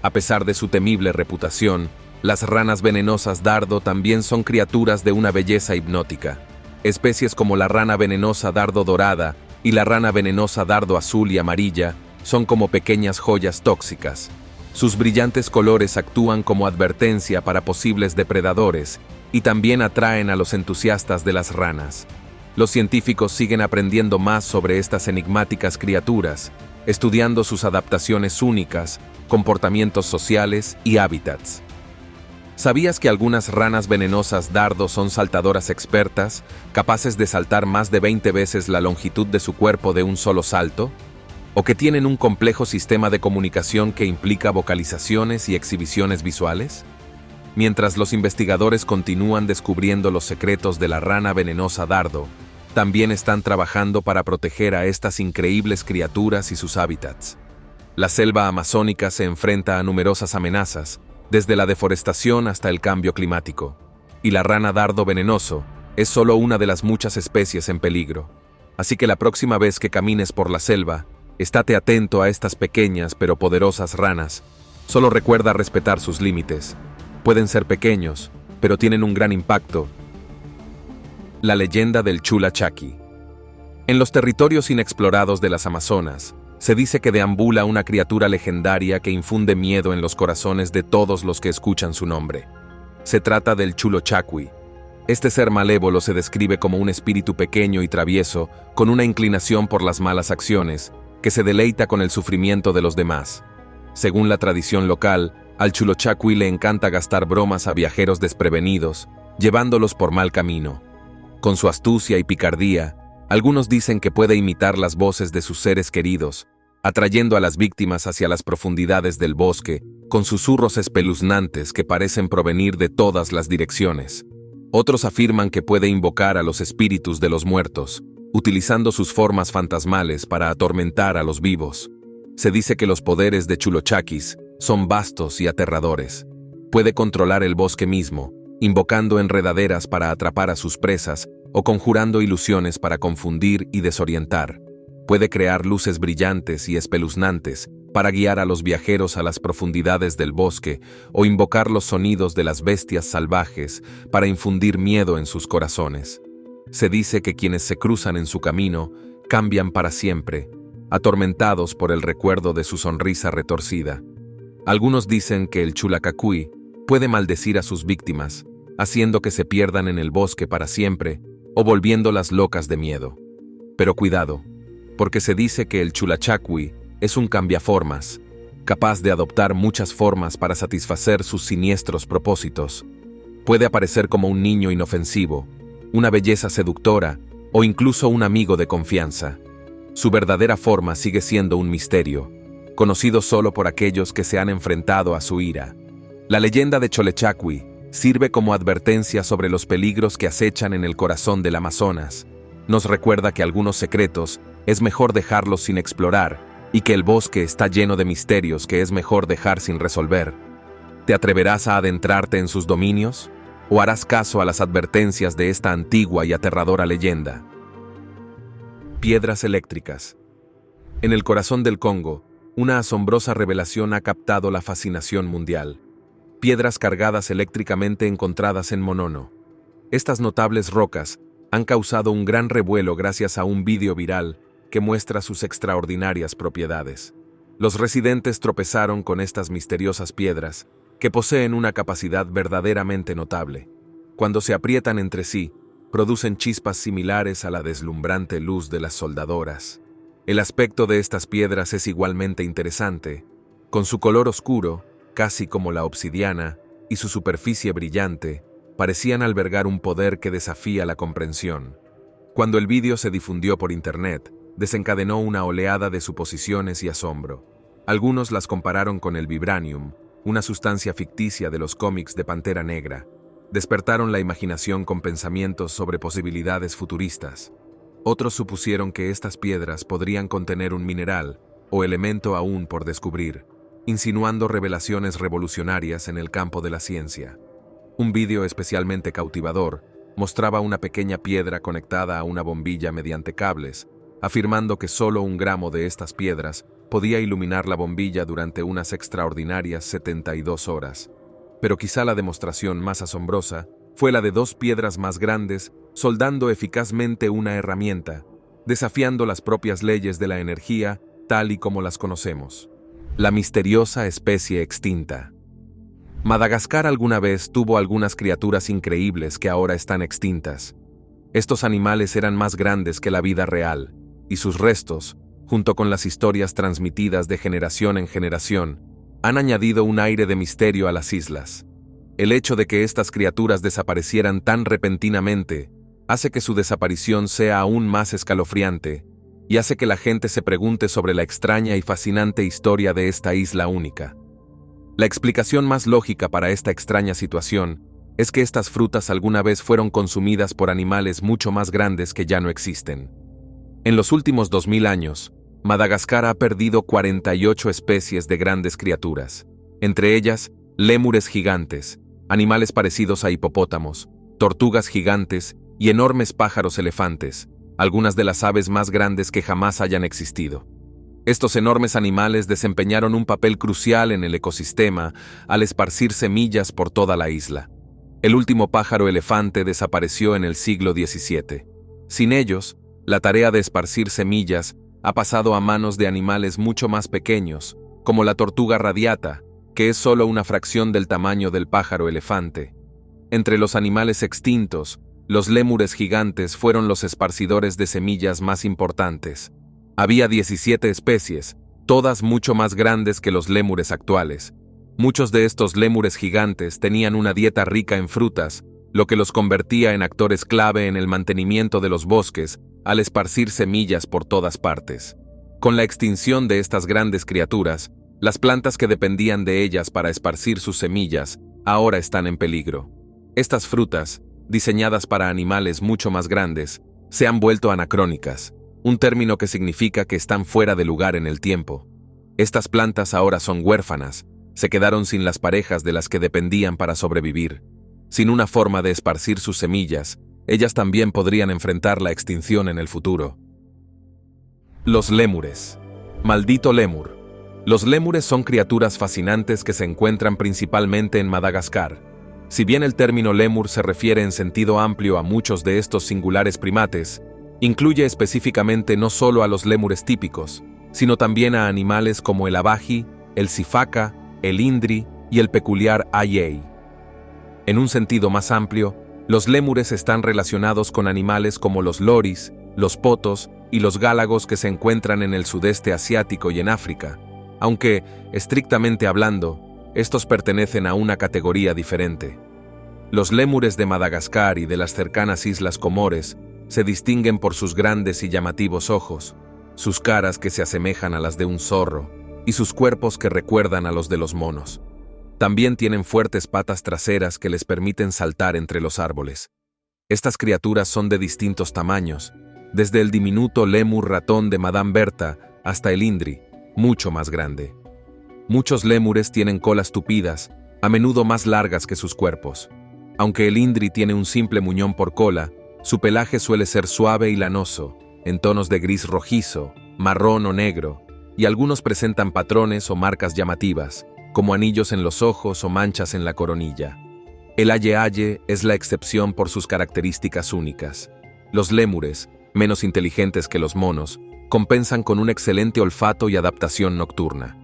A pesar de su temible reputación, las ranas venenosas dardo también son criaturas de una belleza hipnótica. Especies como la rana venenosa dardo dorada y la rana venenosa dardo azul y amarilla son como pequeñas joyas tóxicas. Sus brillantes colores actúan como advertencia para posibles depredadores y también atraen a los entusiastas de las ranas. Los científicos siguen aprendiendo más sobre estas enigmáticas criaturas, estudiando sus adaptaciones únicas, comportamientos sociales y hábitats. ¿Sabías que algunas ranas venenosas dardo son saltadoras expertas, capaces de saltar más de 20 veces la longitud de su cuerpo de un solo salto? ¿O que tienen un complejo sistema de comunicación que implica vocalizaciones y exhibiciones visuales? Mientras los investigadores continúan descubriendo los secretos de la rana venenosa dardo, también están trabajando para proteger a estas increíbles criaturas y sus hábitats. La selva amazónica se enfrenta a numerosas amenazas, desde la deforestación hasta el cambio climático, y la rana dardo venenoso es solo una de las muchas especies en peligro. Así que la próxima vez que camines por la selva, estate atento a estas pequeñas pero poderosas ranas. Solo recuerda respetar sus límites. Pueden ser pequeños, pero tienen un gran impacto. La leyenda del Chula Chaki. En los territorios inexplorados de las Amazonas, se dice que deambula una criatura legendaria que infunde miedo en los corazones de todos los que escuchan su nombre. Se trata del Chulo Chakwi. Este ser malévolo se describe como un espíritu pequeño y travieso, con una inclinación por las malas acciones, que se deleita con el sufrimiento de los demás. Según la tradición local, al Chulo Chakwi le encanta gastar bromas a viajeros desprevenidos, llevándolos por mal camino. Con su astucia y picardía, algunos dicen que puede imitar las voces de sus seres queridos, atrayendo a las víctimas hacia las profundidades del bosque, con susurros espeluznantes que parecen provenir de todas las direcciones. Otros afirman que puede invocar a los espíritus de los muertos, utilizando sus formas fantasmales para atormentar a los vivos. Se dice que los poderes de Chulo Chakis son vastos y aterradores. Puede controlar el bosque mismo, invocando enredaderas para atrapar a sus presas o conjurando ilusiones para confundir y desorientar. Puede crear luces brillantes y espeluznantes para guiar a los viajeros a las profundidades del bosque o invocar los sonidos de las bestias salvajes para infundir miedo en sus corazones. Se dice que quienes se cruzan en su camino cambian para siempre, atormentados por el recuerdo de su sonrisa retorcida. Algunos dicen que el Chula Chakwi puede maldecir a sus víctimas, haciendo que se pierdan en el bosque para siempre o volviéndolas locas de miedo. Pero cuidado, porque se dice que el Chula Chakwi es un cambiaformas, capaz de adoptar muchas formas para satisfacer sus siniestros propósitos. Puede aparecer como un niño inofensivo, una belleza seductora o incluso un amigo de confianza. Su verdadera forma sigue siendo un misterio, conocido solo por aquellos que se han enfrentado a su ira. La leyenda de Chole Chakwi sirve como advertencia sobre los peligros que acechan en el corazón del Amazonas, nos recuerda que algunos secretos es mejor dejarlos sin explorar y que el bosque está lleno de misterios que es mejor dejar sin resolver. ¿Te atreverás a adentrarte en sus dominios? ¿O harás caso a las advertencias de esta antigua y aterradora leyenda? Piedras eléctricas. En el corazón del Congo, una asombrosa revelación ha captado la fascinación mundial. Piedras cargadas eléctricamente encontradas en Monono. Estas notables rocas han causado un gran revuelo gracias a un vídeo viral que muestra sus extraordinarias propiedades. Los residentes tropezaron con estas misteriosas piedras, que poseen una capacidad verdaderamente notable. Cuando se aprietan entre sí, producen chispas similares a la deslumbrante luz de las soldadoras. El aspecto de estas piedras es igualmente interesante, con su color oscuro, casi como la obsidiana, y su superficie brillante, parecían albergar un poder que desafía la comprensión. Cuando el vídeo se difundió por internet, desencadenó una oleada de suposiciones y asombro. Algunos las compararon con el vibranium, una sustancia ficticia de los cómics de Pantera Negra. Despertaron la imaginación con pensamientos sobre posibilidades futuristas. Otros supusieron que estas piedras podrían contener un mineral o elemento aún por descubrir, insinuando revelaciones revolucionarias en el campo de la ciencia. Un vídeo especialmente cautivador mostraba una pequeña piedra conectada a una bombilla mediante cables, afirmando que solo 1 gramo de estas piedras podía iluminar la bombilla durante unas extraordinarias 72 horas. Pero quizá la demostración más asombrosa fue la de 2 piedras más grandes soldando eficazmente una herramienta, desafiando las propias leyes de la energía tal y como las conocemos. La misteriosa especie extinta. Madagascar alguna vez tuvo algunas criaturas increíbles que ahora están extintas. Estos animales eran más grandes que la vida real, y sus restos, junto con las historias transmitidas de generación en generación, han añadido un aire de misterio a las islas. El hecho de que estas criaturas desaparecieran tan repentinamente hace que su desaparición sea aún más escalofriante y hace que la gente se pregunte sobre la extraña y fascinante historia de esta isla única. La explicación más lógica para esta extraña situación es que estas frutas alguna vez fueron consumidas por animales mucho más grandes que ya no existen. En los últimos 2000 años, Madagascar ha perdido 48 especies de grandes criaturas, entre ellas lémures gigantes, animales parecidos a hipopótamos, tortugas gigantes y enormes pájaros elefantes, algunas de las aves más grandes que jamás hayan existido. Estos enormes animales desempeñaron un papel crucial en el ecosistema al esparcir semillas por toda la isla. El último pájaro elefante desapareció en el siglo XVII. Sin ellos, la tarea de esparcir semillas ha pasado a manos de animales mucho más pequeños, como la tortuga radiata, que es solo una fracción del tamaño del pájaro elefante. Entre los animales extintos, los lémures gigantes fueron los esparcidores de semillas más importantes. Había 17 especies, todas mucho más grandes que los lémures actuales. Muchos de estos lémures gigantes tenían una dieta rica en frutas, lo que los convertía en actores clave en el mantenimiento de los bosques al esparcir semillas por todas partes. Con la extinción de estas grandes criaturas, las plantas que dependían de ellas para esparcir sus semillas ahora están en peligro. Estas frutas, diseñadas para animales mucho más grandes, se han vuelto anacrónicas, un término que significa que están fuera de lugar en el tiempo. Estas plantas ahora son huérfanas, se quedaron sin las parejas de las que dependían para sobrevivir. Sin una forma de esparcir sus semillas, ellas también podrían enfrentar la extinción en el futuro. Los lémures. Maldito lémur. Los lémures son criaturas fascinantes que se encuentran principalmente en Madagascar. Si bien el término lémur se refiere en sentido amplio a muchos de estos singulares primates, incluye específicamente no solo a los lémures típicos, sino también a animales como el abaji, el sifaca, el indri y el peculiar ayey. En un sentido más amplio, los lémures están relacionados con animales como los loris, los potos y los gálagos que se encuentran en el sudeste asiático y en África, aunque, estrictamente hablando, estos pertenecen a una categoría diferente. Los lémures de Madagascar y de las cercanas islas Comores se distinguen por sus grandes y llamativos ojos, sus caras que se asemejan a las de un zorro y sus cuerpos que recuerdan a los de los monos. También tienen fuertes patas traseras que les permiten saltar entre los árboles. Estas criaturas son de distintos tamaños, desde el diminuto lémur ratón de Madame Bertha hasta el indri, mucho más grande. Muchos lémures tienen colas tupidas, a menudo más largas que sus cuerpos. Aunque el indri tiene un simple muñón por cola, su pelaje suele ser suave y lanoso, en tonos de gris rojizo, marrón o negro, y algunos presentan patrones o marcas llamativas, como anillos en los ojos o manchas en la coronilla. El aye-aye es la excepción por sus características únicas. Los lémures, menos inteligentes que los monos, compensan con un excelente olfato y adaptación nocturna.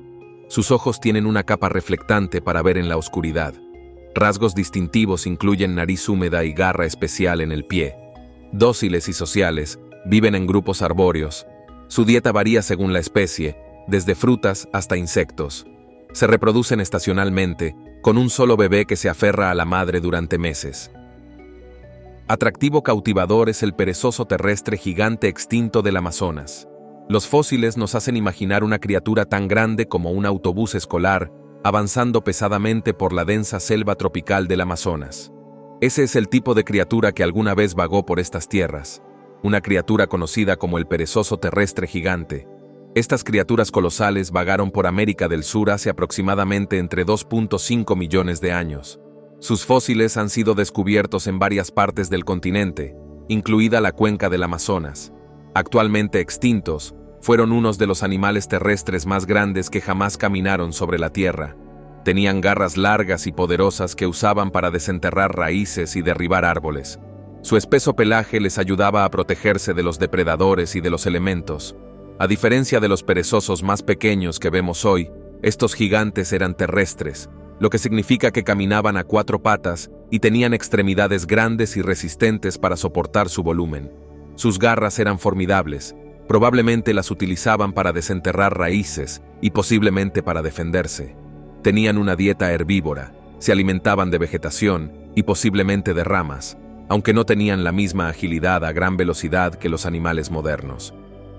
Sus ojos tienen una capa reflectante para ver en la oscuridad. Rasgos distintivos incluyen nariz húmeda y garra especial en el pie. Dóciles y sociales, viven en grupos arbóreos. Su dieta varía según la especie, desde frutas hasta insectos. Se reproducen estacionalmente, con un solo bebé que se aferra a la madre durante meses. Atractivo cautivador es el perezoso terrestre gigante extinto del Amazonas. Los fósiles nos hacen imaginar una criatura tan grande como un autobús escolar, avanzando pesadamente por la densa selva tropical del Amazonas. Ese es el tipo de criatura que alguna vez vagó por estas tierras, una criatura conocida como el perezoso terrestre gigante. Estas criaturas colosales vagaron por América del Sur hace aproximadamente entre 2.5 millones de años. Sus fósiles han sido descubiertos en varias partes del continente, incluida la cuenca del Amazonas. Actualmente extintos, fueron unos de los animales terrestres más grandes que jamás caminaron sobre la Tierra. Tenían garras largas y poderosas que usaban para desenterrar raíces y derribar árboles. Su espeso pelaje les ayudaba a protegerse de los depredadores y de los elementos. A diferencia de los perezosos más pequeños que vemos hoy, estos gigantes eran terrestres, lo que significa que caminaban a 4 patas y tenían extremidades grandes y resistentes para soportar su volumen. Sus garras eran formidables, probablemente las utilizaban para desenterrar raíces y posiblemente para defenderse. Tenían una dieta herbívora, se alimentaban de vegetación y posiblemente de ramas, aunque no tenían la misma agilidad a gran velocidad que los animales modernos.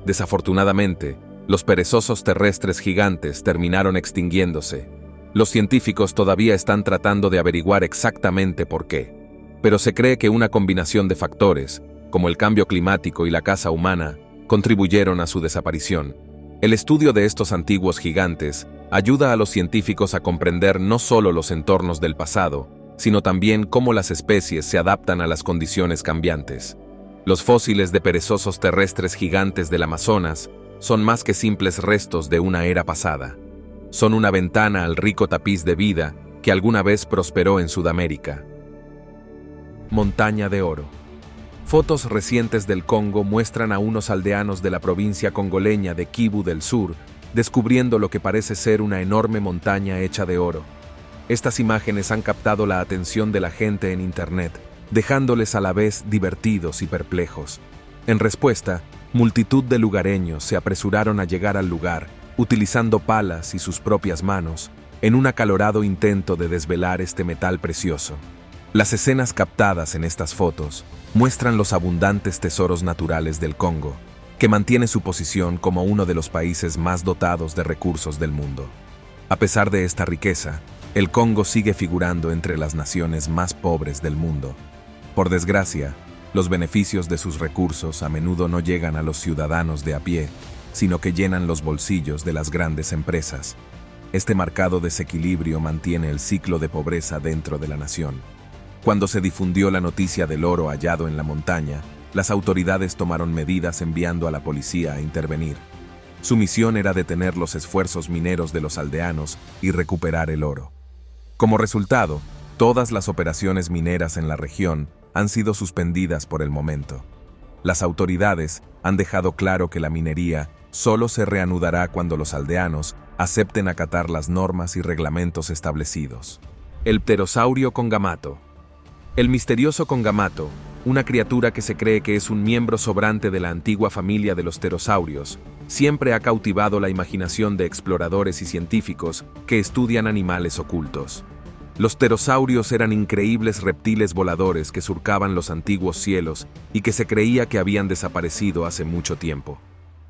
Desafortunadamente, los perezosos terrestres gigantes terminaron extinguiéndose. Los científicos todavía están tratando de averiguar exactamente por qué, pero se cree que una combinación de factores, como el cambio climático y la caza humana, contribuyeron a su desaparición. El estudio de estos antiguos gigantes ayuda a los científicos a comprender no solo los entornos del pasado, sino también cómo las especies se adaptan a las condiciones cambiantes. Los fósiles de perezosos terrestres gigantes del Amazonas son más que simples restos de una era pasada. Son una ventana al rico tapiz de vida que alguna vez prosperó en Sudamérica. Montaña de oro. Fotos recientes del Congo muestran a unos aldeanos de la provincia congoleña de Kivu del Sur descubriendo lo que parece ser una enorme montaña hecha de oro. Estas imágenes han captado la atención de la gente en Internet, dejándoles a la vez divertidos y perplejos. En respuesta, multitud de lugareños se apresuraron a llegar al lugar, utilizando palas y sus propias manos, en un acalorado intento de desvelar este metal precioso. Las escenas captadas en estas fotos muestran los abundantes tesoros naturales del Congo, que mantiene su posición como uno de los países más dotados de recursos del mundo. A pesar de esta riqueza, el Congo sigue figurando entre las naciones más pobres del mundo. Por desgracia, los beneficios de sus recursos a menudo no llegan a los ciudadanos de a pie, sino que llenan los bolsillos de las grandes empresas. Este marcado desequilibrio mantiene el ciclo de pobreza dentro de la nación. Cuando se difundió la noticia del oro hallado en la montaña, las autoridades tomaron medidas enviando a la policía a intervenir. Su misión era detener los esfuerzos mineros de los aldeanos y recuperar el oro. Como resultado, todas las operaciones mineras en la región han sido suspendidas por el momento. Las autoridades han dejado claro que la minería solo se reanudará cuando los aldeanos acepten acatar las normas y reglamentos establecidos. El pterosaurio congamato. El misterioso congamato, una criatura que se cree que es un miembro sobrante de la antigua familia de los pterosaurios, siempre ha cautivado la imaginación de exploradores y científicos que estudian animales ocultos. Los pterosaurios eran increíbles reptiles voladores que surcaban los antiguos cielos y que se creía que habían desaparecido hace mucho tiempo.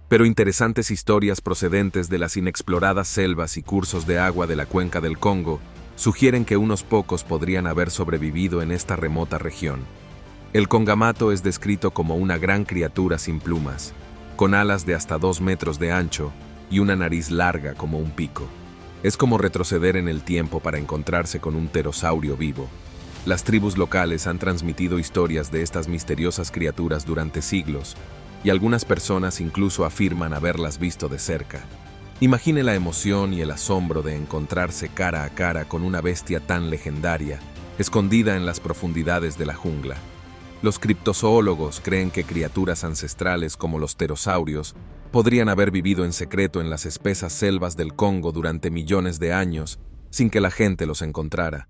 Pero interesantes historias procedentes de las inexploradas selvas y cursos de agua de la cuenca del Congo sugieren que unos pocos podrían haber sobrevivido en esta remota región. El congamato es descrito como una gran criatura sin plumas, con alas de hasta 2 metros de ancho y una nariz larga como un pico. Es como retroceder en el tiempo para encontrarse con un pterosaurio vivo. Las tribus locales han transmitido historias de estas misteriosas criaturas durante siglos, y algunas personas incluso afirman haberlas visto de cerca. Imagine la emoción y el asombro de encontrarse cara a cara con una bestia tan legendaria, escondida en las profundidades de la jungla. Los criptozoólogos creen que criaturas ancestrales como los pterosaurios podrían haber vivido en secreto en las espesas selvas del Congo durante millones de años sin que la gente los encontrara.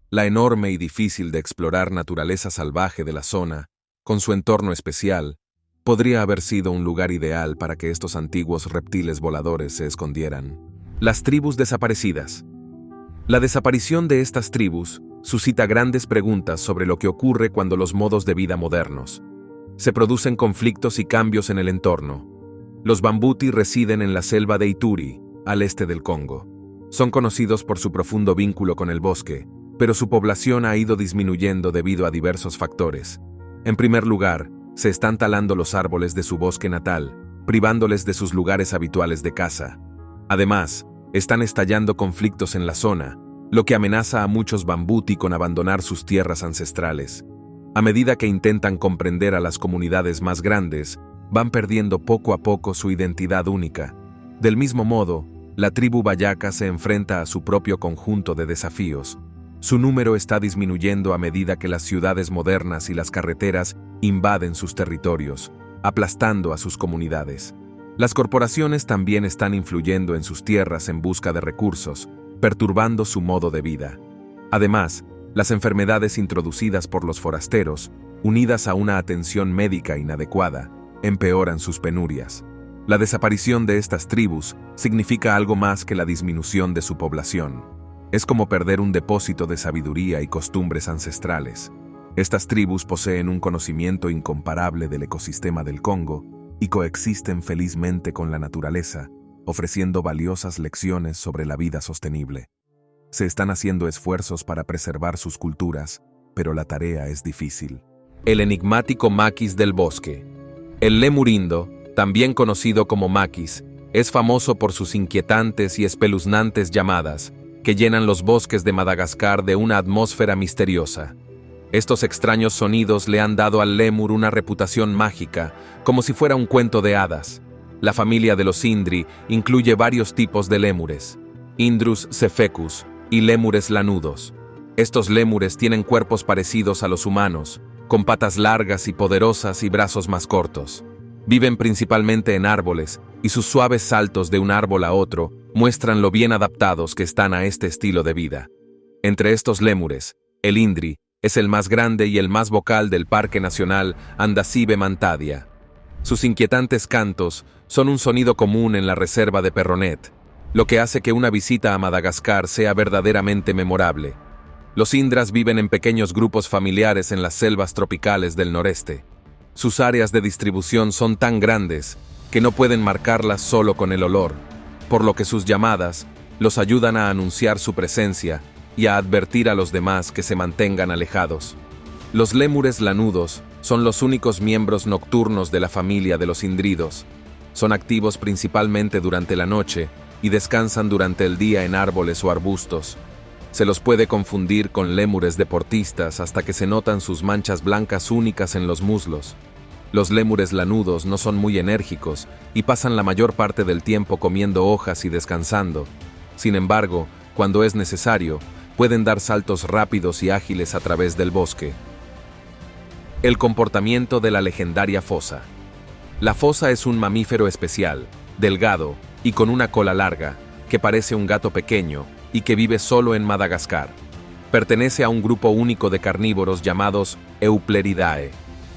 La enorme y difícil de explorar naturaleza salvaje de la zona, con su entorno especial, podría haber sido un lugar ideal para que estos antiguos reptiles voladores se escondieran. Las tribus desaparecidas. La desaparición de estas tribus suscita grandes preguntas sobre lo que ocurre cuando los modos de vida modernos. Se producen conflictos y cambios en el entorno. Los Bambuti residen en la selva de Ituri, al este del Congo. Son conocidos por su profundo vínculo con el bosque, pero su población ha ido disminuyendo debido a diversos factores. En primer lugar, se están talando los árboles de su bosque natal, privándoles de sus lugares habituales de caza. Además, están estallando conflictos en la zona, lo que amenaza a muchos Bambuti con abandonar sus tierras ancestrales. A medida que intentan comprender a las comunidades más grandes, van perdiendo poco a poco su identidad única. Del mismo modo, la tribu Bayaka se enfrenta a su propio conjunto de desafíos. Su número está disminuyendo a medida que las ciudades modernas y las carreteras invaden sus territorios, aplastando a sus comunidades. Las corporaciones también están influyendo en sus tierras en busca de recursos, perturbando su modo de vida. Además, las enfermedades introducidas por los forasteros, unidas a una atención médica inadecuada, empeoran sus penurias. La desaparición de estas tribus significa algo más que la disminución de su población. Es como perder un depósito de sabiduría y costumbres ancestrales. Estas tribus poseen un conocimiento incomparable del ecosistema del Congo y coexisten felizmente con la naturaleza, ofreciendo valiosas lecciones sobre la vida sostenible. Se están haciendo esfuerzos para preservar sus culturas, pero la tarea es difícil. El enigmático maquis del bosque. El lemurindo, también conocido como maquis, es famoso por sus inquietantes y espeluznantes llamadas, que llenan los bosques de Madagascar de una atmósfera misteriosa. Estos extraños sonidos le han dado al lémur una reputación mágica, como si fuera un cuento de hadas. La familia de los Indri incluye varios tipos de lémures: Indrus cephecus y lémures lanudos. Estos lémures tienen cuerpos parecidos a los humanos, con patas largas y poderosas y brazos más cortos. Viven principalmente en árboles, y sus suaves saltos de un árbol a otro muestran lo bien adaptados que están a este estilo de vida. Entre estos lémures, el Indri es el más grande y el más vocal del Parque Nacional Andasibe-Mantadia. Sus inquietantes cantos son un sonido común en la reserva de Perronet, lo que hace que una visita a Madagascar sea verdaderamente memorable. Los indras viven en pequeños grupos familiares en las selvas tropicales del noreste. Sus áreas de distribución son tan grandes que no pueden marcarlas solo con el olor, por lo que sus llamadas los ayudan a anunciar su presencia y a advertir a los demás que se mantengan alejados. Los lémures lanudos son los únicos miembros nocturnos de la familia de los indridos. Son activos principalmente durante la noche y descansan durante el día en árboles o arbustos. Se los puede confundir con lémures deportistas hasta que se notan sus manchas blancas únicas en los muslos. Los lémures lanudos no son muy enérgicos y pasan la mayor parte del tiempo comiendo hojas y descansando. Sin embargo, cuando es necesario, pueden dar saltos rápidos y ágiles a través del bosque. El comportamiento de la legendaria fosa. La fosa es un mamífero especial, delgado y con una cola larga, que parece un gato pequeño y que vive solo en Madagascar. Pertenece a un grupo único de carnívoros llamados Eupleridae.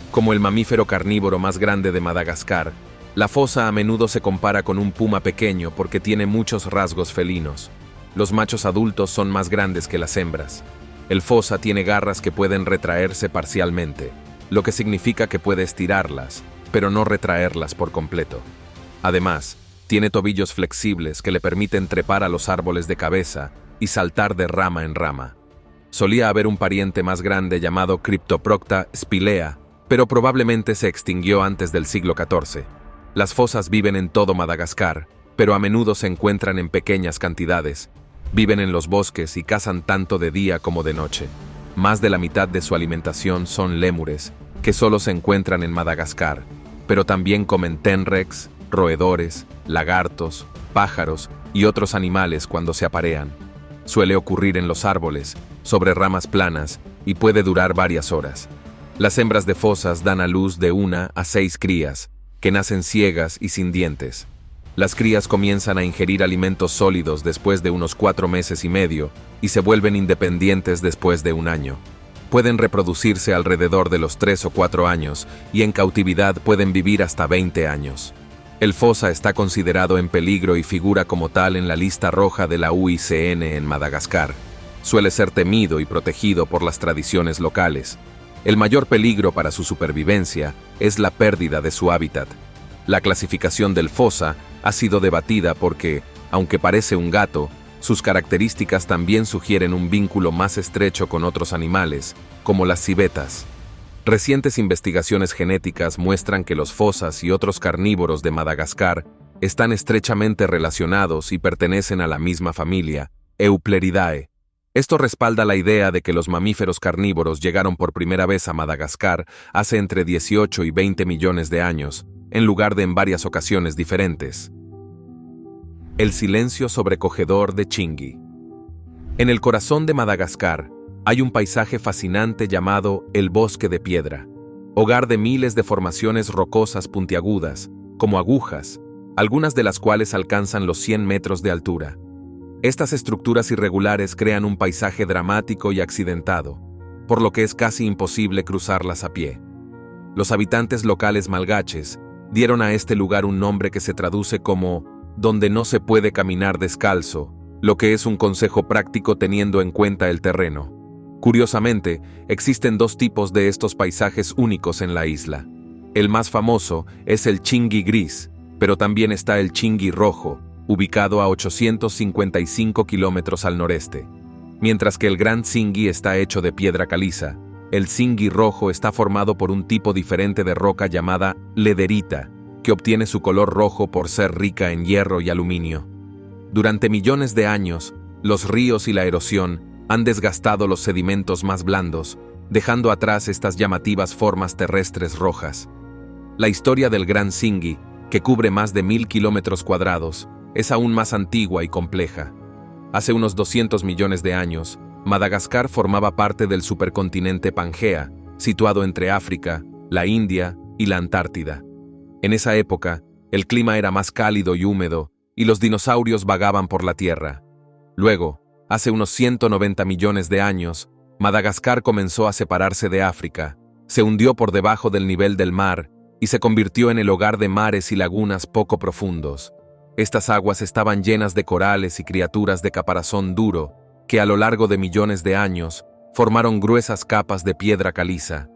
Como el mamífero carnívoro más grande de Madagascar, la fosa a menudo se compara con un puma pequeño porque tiene muchos rasgos felinos. Los machos adultos son más grandes que las hembras. El fosa tiene garras que pueden retraerse parcialmente, lo que significa que puede estirarlas, pero no retraerlas por completo. Además, tiene tobillos flexibles que le permiten trepar a los árboles de cabeza y saltar de rama en rama. Solía haber un pariente más grande llamado Cryptoprocta spilea, pero probablemente se extinguió antes del siglo XIV. Las fosas viven en todo Madagascar, pero a menudo se encuentran en pequeñas cantidades. Viven en los bosques y cazan tanto de día como de noche. Más de la mitad de su alimentación son lémures, que solo se encuentran en Madagascar, pero también comen tenrecs, roedores, lagartos, pájaros y otros animales cuando se aparean. Suele ocurrir en los árboles, sobre ramas planas, y puede durar varias horas. Las hembras de fosas dan a luz de 1 a 6 crías, que nacen ciegas y sin dientes. Las crías comienzan a ingerir alimentos sólidos después de unos 4 meses y medio y se vuelven independientes después de 1 año. Pueden reproducirse alrededor de los 3 o 4 años y en cautividad pueden vivir hasta 20 años. El fosa está considerado en peligro y figura como tal en la lista roja de la UICN en Madagascar. Suele ser temido y protegido por las tradiciones locales. El mayor peligro para su supervivencia es la pérdida de su hábitat. La clasificación del fosa ha sido debatida porque, aunque parece un gato, sus características también sugieren un vínculo más estrecho con otros animales, como las civetas. Recientes investigaciones genéticas muestran que los fosas y otros carnívoros de Madagascar están estrechamente relacionados y pertenecen a la misma familia, Eupleridae. Esto respalda la idea de que los mamíferos carnívoros llegaron por primera vez a Madagascar hace entre 18 y 20 millones de años, en lugar de en varias ocasiones diferentes. El silencio sobrecogedor de Chingy. En el corazón de Madagascar hay un paisaje fascinante llamado el Bosque de Piedra, hogar de miles de formaciones rocosas puntiagudas, como agujas, algunas de las cuales alcanzan los 100 metros de altura. Estas estructuras irregulares crean un paisaje dramático y accidentado, por lo que es casi imposible cruzarlas a pie. Los habitantes locales malgaches dieron a este lugar un nombre que se traduce como «donde no se puede caminar descalzo», lo que es un consejo práctico teniendo en cuenta el terreno. Curiosamente, existen 2 tipos de estos paisajes únicos en la isla. El más famoso es el Chingy gris, pero también está el Chingy rojo, ubicado a 855 kilómetros al noreste. Mientras que el Gran Chingy está hecho de piedra caliza, el Chingy rojo está formado por un tipo diferente de roca llamada lederita, que obtiene su color rojo por ser rica en hierro y aluminio. Durante millones de años, los ríos y la erosión han desgastado los sedimentos más blandos, dejando atrás estas llamativas formas terrestres rojas. La historia del Gran Chingy, que cubre más de 1000 kilómetros cuadrados, es aún más antigua y compleja. Hace unos 200 millones de años, Madagascar formaba parte del supercontinente Pangea, situado entre África, la India y la Antártida. En esa época, el clima era más cálido y húmedo, y los dinosaurios vagaban por la Tierra. Luego, hace unos 190 millones de años, Madagascar comenzó a separarse de África, se hundió por debajo del nivel del mar y se convirtió en el hogar de mares y lagunas poco profundos. Estas aguas estaban llenas de corales y criaturas de caparazón duro, que a lo largo de millones de años formaron gruesas capas de piedra caliza.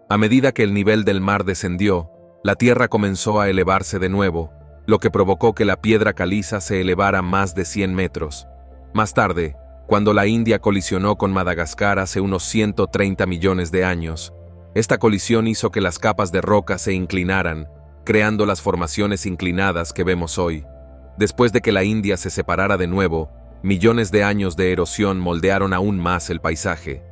A medida que el nivel del mar descendió, la tierra comenzó a elevarse de nuevo, lo que provocó que la piedra caliza se elevara más de 100 metros. Más tarde, cuando la India colisionó con Madagascar hace unos 130 millones de años, esta colisión hizo que las capas de roca se inclinaran, creando las formaciones inclinadas que vemos hoy. Después de que la India se separara de nuevo, millones de años de erosión moldearon aún más el paisaje.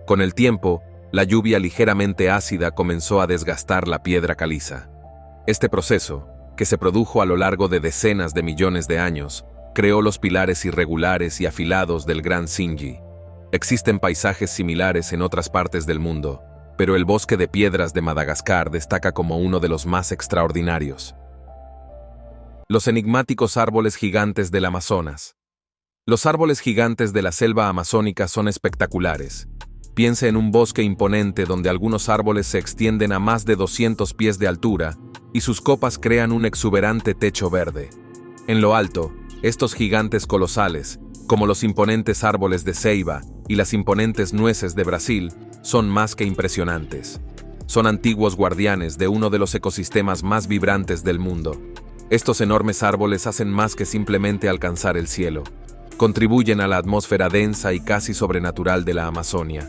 Con el tiempo, la lluvia ligeramente ácida comenzó a desgastar la piedra caliza. Este proceso, que se produjo a lo largo de decenas de millones de años, creó los pilares irregulares y afilados del Gran Chingy. Existen paisajes similares en otras partes del mundo, pero el bosque de piedras de Madagascar destaca como uno de los más extraordinarios. Los enigmáticos árboles gigantes del Amazonas. Los árboles gigantes de la selva amazónica son espectaculares. Piense en un bosque imponente donde algunos árboles se extienden a más de 200 pies de altura y sus copas crean un exuberante techo verde. En lo alto, estos gigantes colosales, como los imponentes árboles de ceiba y las imponentes nueces de Brasil, son más que impresionantes. Son antiguos guardianes de uno de los ecosistemas más vibrantes del mundo. Estos enormes árboles hacen más que simplemente alcanzar el cielo. contribuyen a la atmósfera densa y casi sobrenatural de la Amazonia.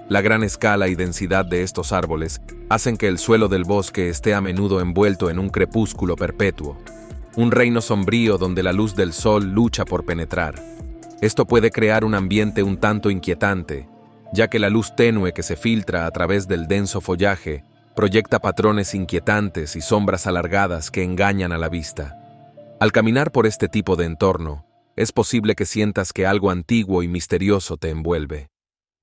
La gran escala y densidad de estos árboles hacen que el suelo del bosque esté a menudo envuelto en un crepúsculo perpetuo, un reino sombrío donde la luz del sol lucha por penetrar. Esto puede crear un ambiente un tanto inquietante, ya que la luz tenue que se filtra a través del denso follaje proyecta patrones inquietantes y sombras alargadas que engañan a la vista. Al caminar por este tipo de entorno, es posible que sientas que algo antiguo y misterioso te envuelve.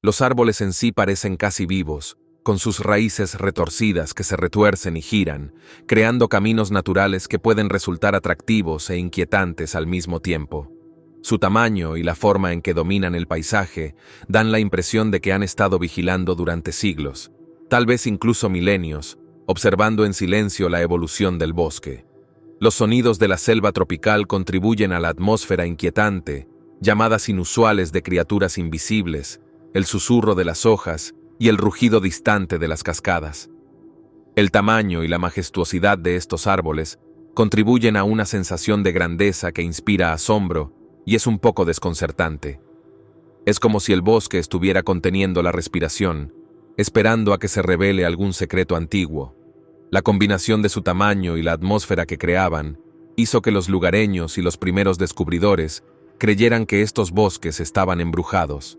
Los árboles en sí parecen casi vivos, con sus raíces retorcidas que se retuercen y giran, creando caminos naturales que pueden resultar atractivos e inquietantes al mismo tiempo. Su tamaño y la forma en que dominan el paisaje dan la impresión de que han estado vigilando durante siglos, tal vez incluso milenios, observando en silencio la evolución del bosque. Los sonidos de la selva tropical contribuyen a la atmósfera inquietante, llamadas inusuales de criaturas invisibles, el susurro de las hojas y el rugido distante de las cascadas. El tamaño y la majestuosidad de estos árboles contribuyen a una sensación de grandeza que inspira asombro y es un poco desconcertante. Es como si el bosque estuviera conteniendo la respiración, esperando a que se revele algún secreto antiguo. La combinación de su tamaño y la atmósfera que creaban hizo que los lugareños y los primeros descubridores creyeran que estos bosques estaban embrujados.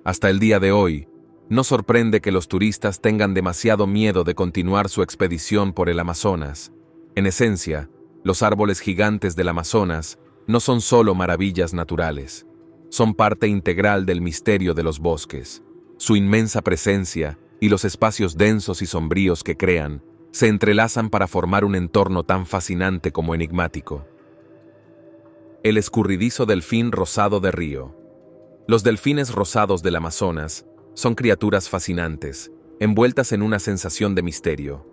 Hasta el día de hoy, no sorprende que los turistas tengan demasiado miedo de continuar su expedición por el Amazonas. En esencia, los árboles gigantes del Amazonas no son solo maravillas naturales, son parte integral del misterio de los bosques. Su inmensa presencia y los espacios densos y sombríos que crean se entrelazan para formar un entorno tan fascinante como enigmático. El escurridizo delfín rosado de río. Los delfines rosados del Amazonas son criaturas fascinantes, envueltas en una sensación de misterio.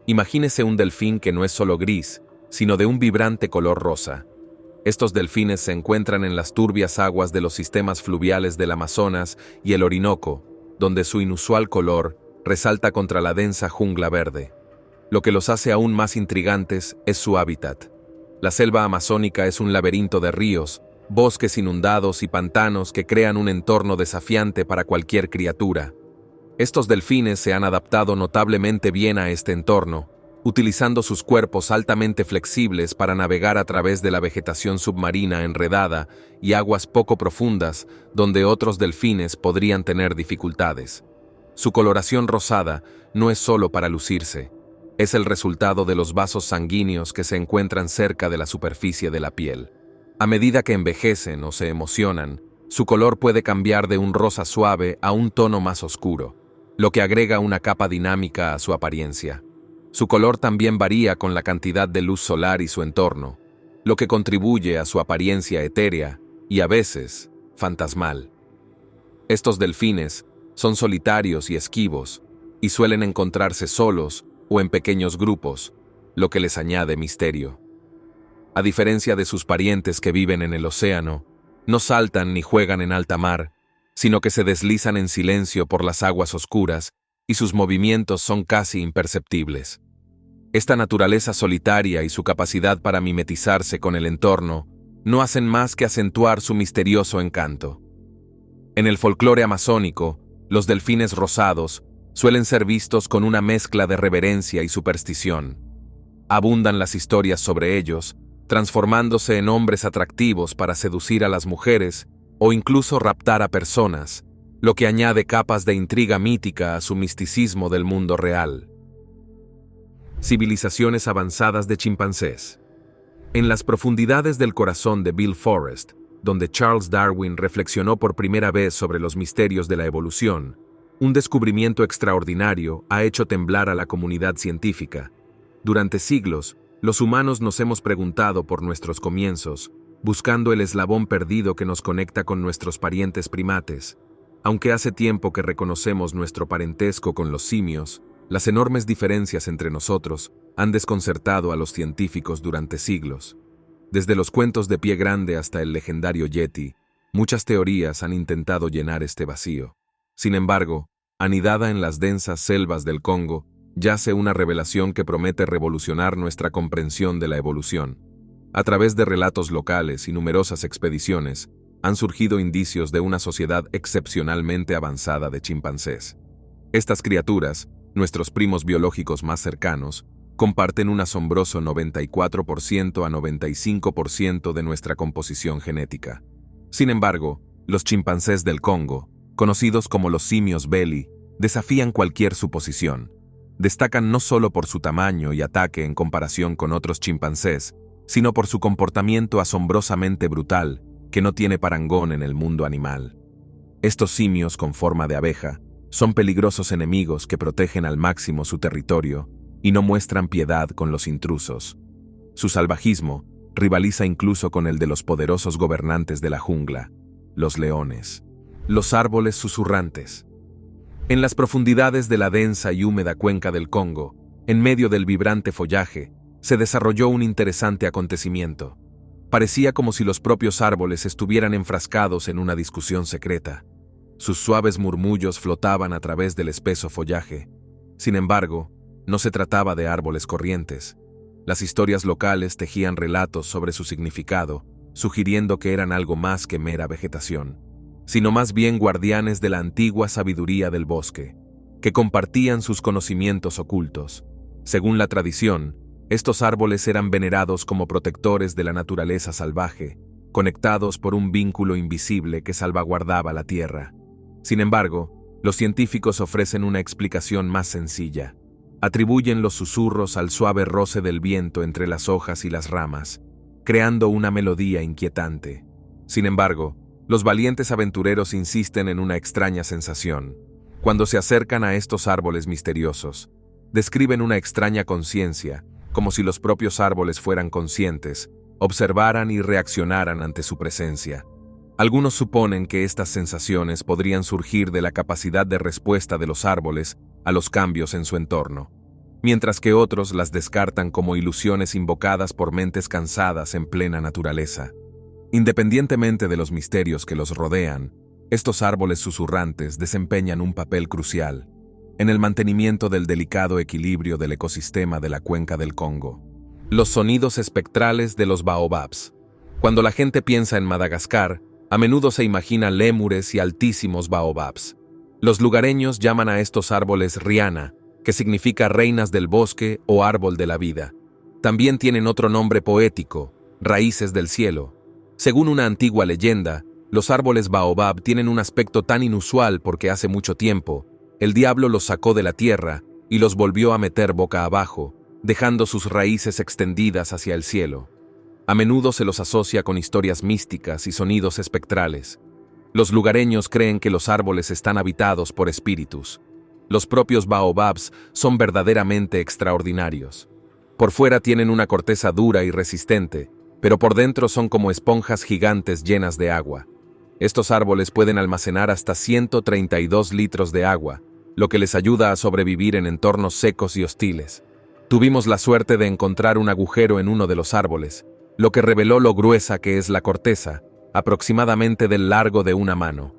Imagínese un delfín que no es solo gris, sino de un vibrante color rosa. Estos delfines se encuentran en las turbias aguas de los sistemas fluviales del Amazonas y el Orinoco, donde su inusual color resalta contra la densa jungla verde. Lo que los hace aún más intrigantes es su hábitat. La selva amazónica es un laberinto de ríos, bosques inundados y pantanos que crean un entorno desafiante para cualquier criatura. Estos delfines se han adaptado notablemente bien a este entorno, utilizando sus cuerpos altamente flexibles para navegar a través de la vegetación submarina enredada y aguas poco profundas donde otros delfines podrían tener dificultades. Su coloración rosada no es solo para lucirse, es el resultado de los vasos sanguíneos que se encuentran cerca de la superficie de la piel. A medida que envejecen o se emocionan, su color puede cambiar de un rosa suave a un tono más oscuro, lo que agrega una capa dinámica a su apariencia. Su color también varía con la cantidad de luz solar y su entorno, lo que contribuye a su apariencia etérea y a veces fantasmal. Estos delfines son solitarios y esquivos y suelen encontrarse solos o en pequeños grupos, lo que les añade misterio. A diferencia de sus parientes que viven en el océano, no saltan ni juegan en alta mar, sino que se deslizan en silencio por las aguas oscuras y sus movimientos son casi imperceptibles. Esta naturaleza solitaria y su capacidad para mimetizarse con el entorno no hacen más que acentuar su misterioso encanto. En el folclore amazónico, los delfines rosados suelen ser vistos con una mezcla de reverencia y superstición. Abundan las historias sobre ellos, transformándose en hombres atractivos para seducir a las mujeres o incluso raptar a personas, lo que añade capas de intriga mítica a su misticismo del mundo real. Civilizaciones avanzadas de chimpancés. En las profundidades del corazón de Bill Forrest, donde Charles Darwin reflexionó por primera vez sobre los misterios de la evolución, un descubrimiento extraordinario ha hecho temblar a la comunidad científica. Durante siglos, los humanos nos hemos preguntado por nuestros comienzos, buscando el eslabón perdido que nos conecta con nuestros parientes primates. Aunque hace tiempo que reconocemos nuestro parentesco con los simios, las enormes diferencias entre nosotros han desconcertado a los científicos durante siglos. Desde los cuentos de Pie Grande hasta el legendario Yeti, muchas teorías han intentado llenar este vacío. Sin embargo, anidada en las densas selvas del Congo, yace una revelación que promete revolucionar nuestra comprensión de la evolución. A través de relatos locales y numerosas expediciones, han surgido indicios de una sociedad excepcionalmente avanzada de chimpancés. Estas criaturas, nuestros primos biológicos más cercanos, comparten un asombroso 94% a 95% de nuestra composición genética. Sin embargo, los chimpancés del Congo, conocidos como los simios belly, desafían cualquier suposición. Destacan no solo por su tamaño y ataque en comparación con otros chimpancés, sino por su comportamiento asombrosamente brutal, que no tiene parangón en el mundo animal. Estos simios con forma de abeja son peligrosos enemigos que protegen al máximo su territorio y no muestran piedad con los intrusos. Su salvajismo rivaliza incluso con el de los poderosos gobernantes de la jungla, los leones. Los árboles susurrantes. En las profundidades de la densa y húmeda cuenca del Congo, en medio del vibrante follaje, se desarrolló un interesante acontecimiento. Parecía como si los propios árboles estuvieran enfrascados en una discusión secreta. Sus suaves murmullos flotaban a través del espeso follaje. Sin embargo, no se trataba de árboles corrientes. Las historias locales tejían relatos sobre su significado, sugiriendo que eran algo más que mera vegetación, sino más bien guardianes de la antigua sabiduría del bosque, que compartían sus conocimientos ocultos. Según la tradición, estos árboles eran venerados como protectores de la naturaleza salvaje, conectados por un vínculo invisible que salvaguardaba la tierra. Sin embargo, los científicos ofrecen una explicación más sencilla. Atribuyen los susurros al suave roce del viento entre las hojas y las ramas, creando una melodía inquietante. Sin embargo, los valientes aventureros insisten en una extraña sensación. Cuando se acercan a estos árboles misteriosos, describen una extraña conciencia, como si los propios árboles fueran conscientes, observaran y reaccionaran ante su presencia. Algunos suponen que estas sensaciones podrían surgir de la capacidad de respuesta de los árboles a los cambios en su entorno, mientras que otros las descartan como ilusiones invocadas por mentes cansadas en plena naturaleza. Independientemente de los misterios que los rodean, estos árboles susurrantes desempeñan un papel crucial en el mantenimiento del delicado equilibrio del ecosistema de la cuenca del Congo. Los sonidos espectrales de los baobabs. Cuando la gente piensa en Madagascar, a menudo se imagina lémures y altísimos baobabs. Los lugareños llaman a estos árboles riana, que significa reinas del bosque o árbol de la vida. También tienen otro nombre poético, raíces del cielo. Según una antigua leyenda, los árboles baobab tienen un aspecto tan inusual porque hace mucho tiempo, el diablo los sacó de la tierra y los volvió a meter boca abajo, dejando sus raíces extendidas hacia el cielo. A menudo se los asocia con historias místicas y sonidos espectrales. Los lugareños creen que los árboles están habitados por espíritus. Los propios baobabs son verdaderamente extraordinarios. Por fuera tienen una corteza dura y resistente, pero por dentro son como esponjas gigantes llenas de agua. Estos árboles pueden almacenar hasta 132 litros de agua, lo que les ayuda a sobrevivir en entornos secos y hostiles. Tuvimos la suerte de encontrar un agujero en uno de los árboles, lo que reveló lo gruesa que es la corteza, aproximadamente del largo de una mano.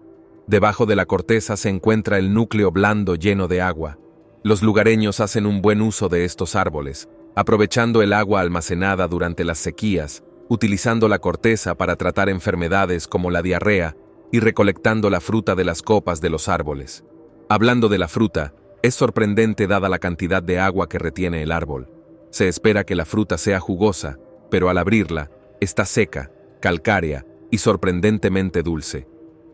Debajo de la corteza se encuentra el núcleo blando lleno de agua. Los lugareños hacen un buen uso de estos árboles, aprovechando el agua almacenada durante las sequías, utilizando la corteza para tratar enfermedades como la diarrea y recolectando la fruta de las copas de los árboles. Hablando de la fruta, es sorprendente dada la cantidad de agua que retiene el árbol. Se espera que la fruta sea jugosa, pero al abrirla, está seca, calcárea y sorprendentemente dulce.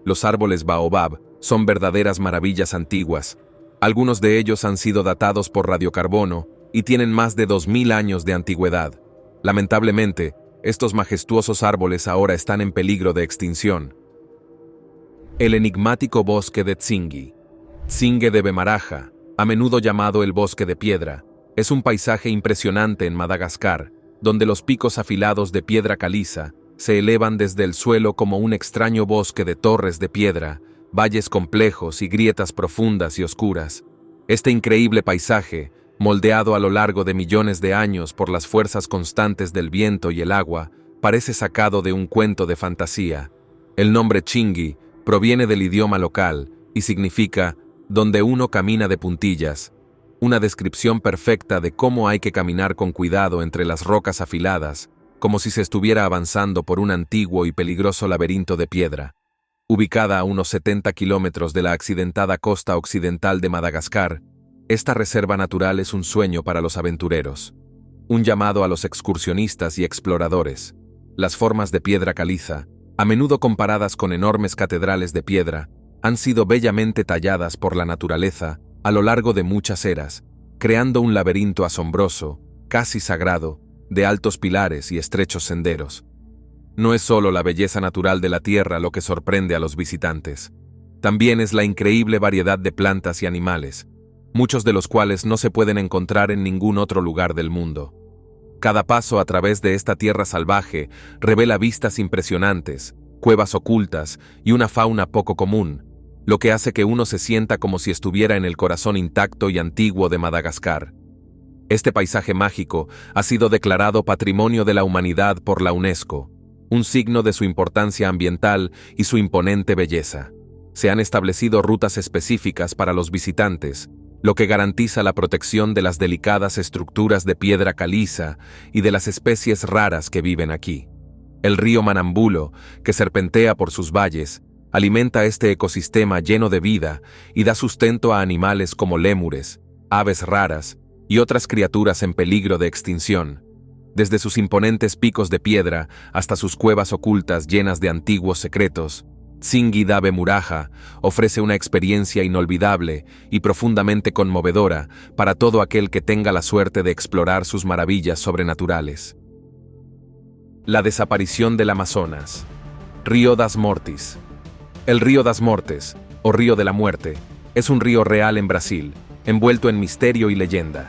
Los árboles baobab son verdaderas maravillas antiguas. Algunos de ellos han sido datados por radiocarbono y tienen más de 2000 años de antigüedad. Lamentablemente, estos majestuosos árboles ahora están en peligro de extinción. El enigmático bosque de Tsingy. Tsingy de Bemaraja, a menudo llamado el bosque de piedra, es un paisaje impresionante en Madagascar, donde los picos afilados de piedra caliza se elevan desde el suelo como un extraño bosque de torres de piedra, valles complejos y grietas profundas y oscuras. Este increíble paisaje, moldeado a lo largo de millones de años por las fuerzas constantes del viento y el agua, parece sacado de un cuento de fantasía. El nombre Tsingy proviene del idioma local y significa «donde uno camina de puntillas», una descripción perfecta de cómo hay que caminar con cuidado entre las rocas afiladas, como si se estuviera avanzando por un antiguo y peligroso laberinto de piedra. Ubicada a unos 70 kilómetros de la accidentada costa occidental de Madagascar, esta reserva natural es un sueño para los aventureros. Un llamado a los excursionistas y exploradores. Las formas de piedra caliza, a menudo comparadas con enormes catedrales de piedra, han sido bellamente talladas por la naturaleza a lo largo de muchas eras, creando un laberinto asombroso, casi sagrado, de altos pilares y estrechos senderos. No es solo la belleza natural de la tierra lo que sorprende a los visitantes. También es la increíble variedad de plantas y animales, muchos de los cuales no se pueden encontrar en ningún otro lugar del mundo. Cada paso a través de esta tierra salvaje revela vistas impresionantes, cuevas ocultas y una fauna poco común, lo que hace que uno se sienta como si estuviera en el corazón intacto y antiguo de Madagascar. Este paisaje mágico ha sido declarado Patrimonio de la Humanidad por la UNESCO, un signo de su importancia ambiental y su imponente belleza. Se han establecido rutas específicas para los visitantes, lo que garantiza la protección de las delicadas estructuras de piedra caliza y de las especies raras que viven aquí. El río Manambulo, que serpentea por sus valles, alimenta este ecosistema lleno de vida y da sustento a animales como lémures, aves raras y otras criaturas en peligro de extinción. Desde sus imponentes picos de piedra hasta sus cuevas ocultas llenas de antiguos secretos, Tsingy Dave Muraja ofrece una experiencia inolvidable y profundamente conmovedora para todo aquel que tenga la suerte de explorar sus maravillas sobrenaturales. La desaparición del Amazonas. Río das Mortes. El río das Mortes, o Río de la Muerte, es un río real en Brasil, envuelto en misterio y leyenda.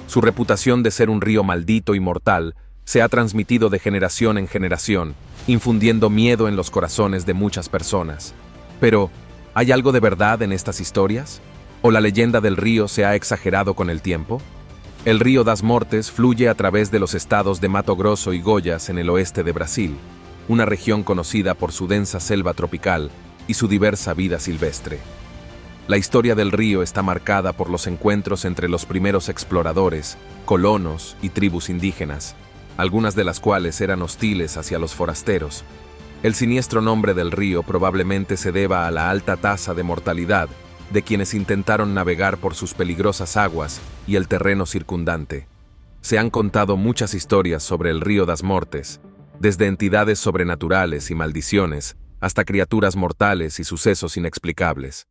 Su reputación de ser un río maldito y mortal se ha transmitido de generación en generación, infundiendo miedo en los corazones de muchas personas. Pero, ¿hay algo de verdad en estas historias? ¿O la leyenda del río se ha exagerado con el tiempo? El río das Mortes fluye a través de los estados de Mato Grosso y Goiás en el oeste de Brasil, una región conocida por su densa selva tropical y su diversa vida silvestre. La historia del río está marcada por los encuentros entre los primeros exploradores, colonos y tribus indígenas, algunas de las cuales eran hostiles hacia los forasteros. El siniestro nombre del río probablemente se deba a la alta tasa de mortalidad de quienes intentaron navegar por sus peligrosas aguas y el terreno circundante. Se han contado muchas historias sobre el río das Mortes, desde entidades sobrenaturales y maldiciones hasta criaturas mortales y sucesos inexplicables.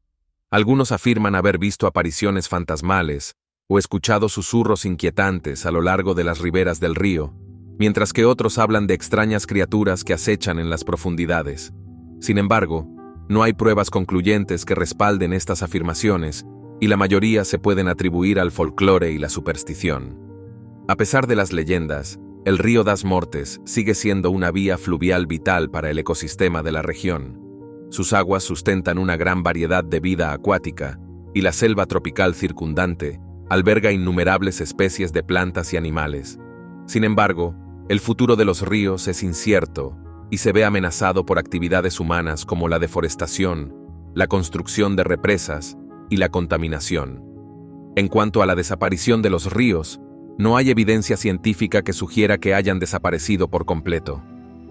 Algunos afirman haber visto apariciones fantasmales o escuchado susurros inquietantes a lo largo de las riberas del río, mientras que otros hablan de extrañas criaturas que acechan en las profundidades. Sin embargo, no hay pruebas concluyentes que respalden estas afirmaciones, y la mayoría se pueden atribuir al folclore y la superstición. A pesar de las leyendas, el río das Mortes sigue siendo una vía fluvial vital para el ecosistema de la región. Sus aguas sustentan una gran variedad de vida acuática, y la selva tropical circundante alberga innumerables especies de plantas y animales. Sin embargo, el futuro de los ríos es incierto y se ve amenazado por actividades humanas como la deforestación, la construcción de represas y la contaminación. En cuanto a la desaparición de los ríos, no hay evidencia científica que sugiera que hayan desaparecido por completo.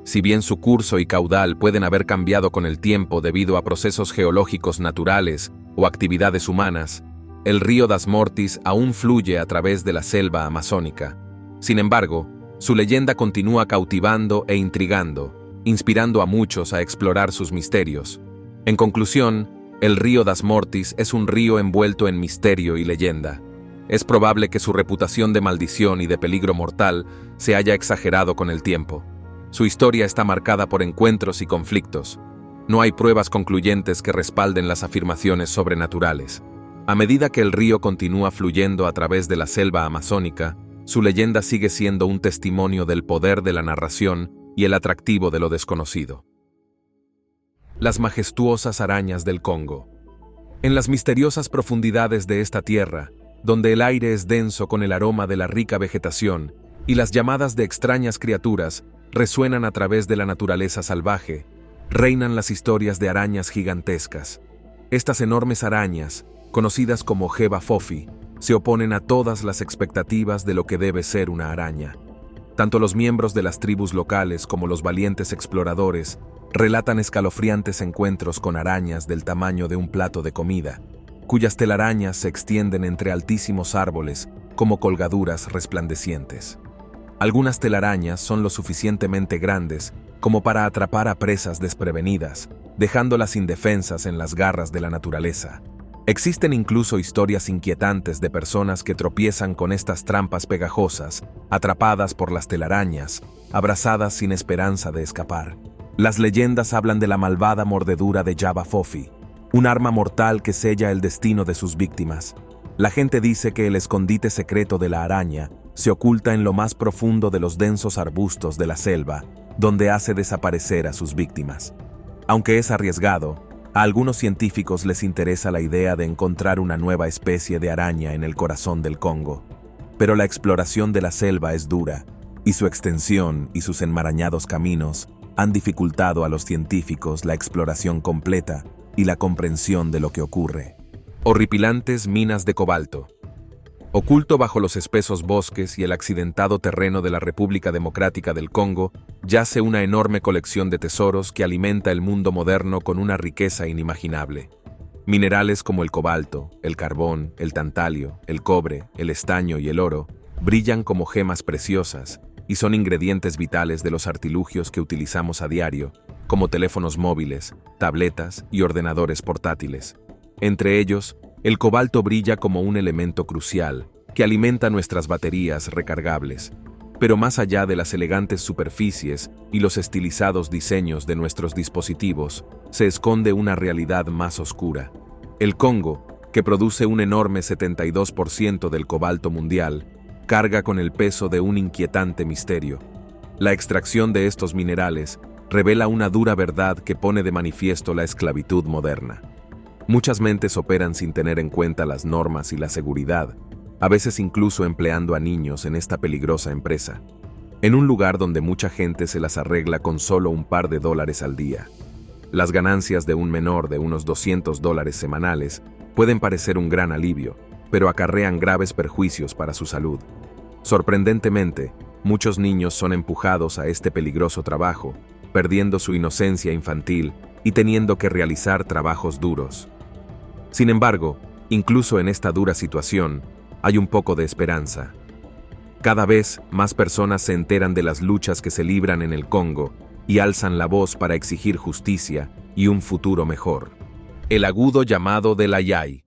Si bien su curso y caudal pueden haber cambiado con el tiempo debido a procesos geológicos naturales o actividades humanas, el río das Mortes aún fluye a través de la selva amazónica. Sin embargo, su leyenda continúa cautivando e intrigando, inspirando a muchos a explorar sus misterios. En conclusión, el río das Mortes es un río envuelto en misterio y leyenda. Es probable que su reputación de maldición y de peligro mortal se haya exagerado con el tiempo. Su historia está marcada por encuentros y conflictos. No hay pruebas concluyentes que respalden las afirmaciones sobrenaturales. A medida que el río continúa fluyendo a través de la selva amazónica, su leyenda sigue siendo un testimonio del poder de la narración y el atractivo de lo desconocido. Las majestuosas arañas del Congo. En las misteriosas profundidades de esta tierra, donde el aire es denso con el aroma de la rica vegetación y las llamadas de extrañas criaturas resuenan a través de la naturaleza salvaje, reinan las historias de arañas gigantescas. Estas enormes arañas, conocidas como Geva fofi, se oponen a todas las expectativas de lo que debe ser una araña. Tanto los miembros de las tribus locales como los valientes exploradores relatan escalofriantes encuentros con arañas del tamaño de un plato de comida, cuyas telarañas se extienden entre altísimos árboles como colgaduras resplandecientes. Algunas telarañas son lo suficientemente grandes como para atrapar a presas desprevenidas, dejándolas indefensas en las garras de la naturaleza. Existen incluso historias inquietantes de personas que tropiezan con estas trampas pegajosas, atrapadas por las telarañas, abrazadas sin esperanza de escapar. Las leyendas hablan de la malvada mordedura de Jabba Fofi, un arma mortal que sella el destino de sus víctimas. La gente dice que el escondite secreto de la araña se oculta en lo más profundo de los densos arbustos de la selva, donde hace desaparecer a sus víctimas. Aunque es arriesgado, a algunos científicos les interesa la idea de encontrar una nueva especie de araña en el corazón del Congo. Pero la exploración de la selva es dura, y su extensión y sus enmarañados caminos han dificultado a los científicos la exploración completa y la comprensión de lo que ocurre. Horripilantes minas de cobalto. Oculto bajo los espesos bosques y el accidentado terreno de la República Democrática del Congo, yace una enorme colección de tesoros que alimenta el mundo moderno con una riqueza inimaginable. Minerales como el cobalto, el carbón, el tantalio, el cobre, el estaño y el oro brillan como gemas preciosas y son ingredientes vitales de los artilugios que utilizamos a diario, como teléfonos móviles, tabletas y ordenadores portátiles. Entre ellos, el cobalto brilla como un elemento crucial que alimenta nuestras baterías recargables. Pero más allá de las elegantes superficies y los estilizados diseños de nuestros dispositivos, se esconde una realidad más oscura. El Congo, que produce un enorme 72% del cobalto mundial, carga con el peso de un inquietante misterio. La extracción de estos minerales revela una dura verdad que pone de manifiesto la esclavitud moderna. Muchas mentes operan sin tener en cuenta las normas y la seguridad, a veces incluso empleando a niños en esta peligrosa empresa, en un lugar donde mucha gente se las arregla con solo un par de dólares al día. Las ganancias de un menor de unos $200 semanales pueden parecer un gran alivio, pero acarrean graves perjuicios para su salud. Sorprendentemente, muchos niños son empujados a este peligroso trabajo, perdiendo su inocencia infantil y teniendo que realizar trabajos duros. Sin embargo, incluso en esta dura situación, hay un poco de esperanza. Cada vez más personas se enteran de las luchas que se libran en el Congo y alzan la voz para exigir justicia y un futuro mejor. El agudo llamado del ayay.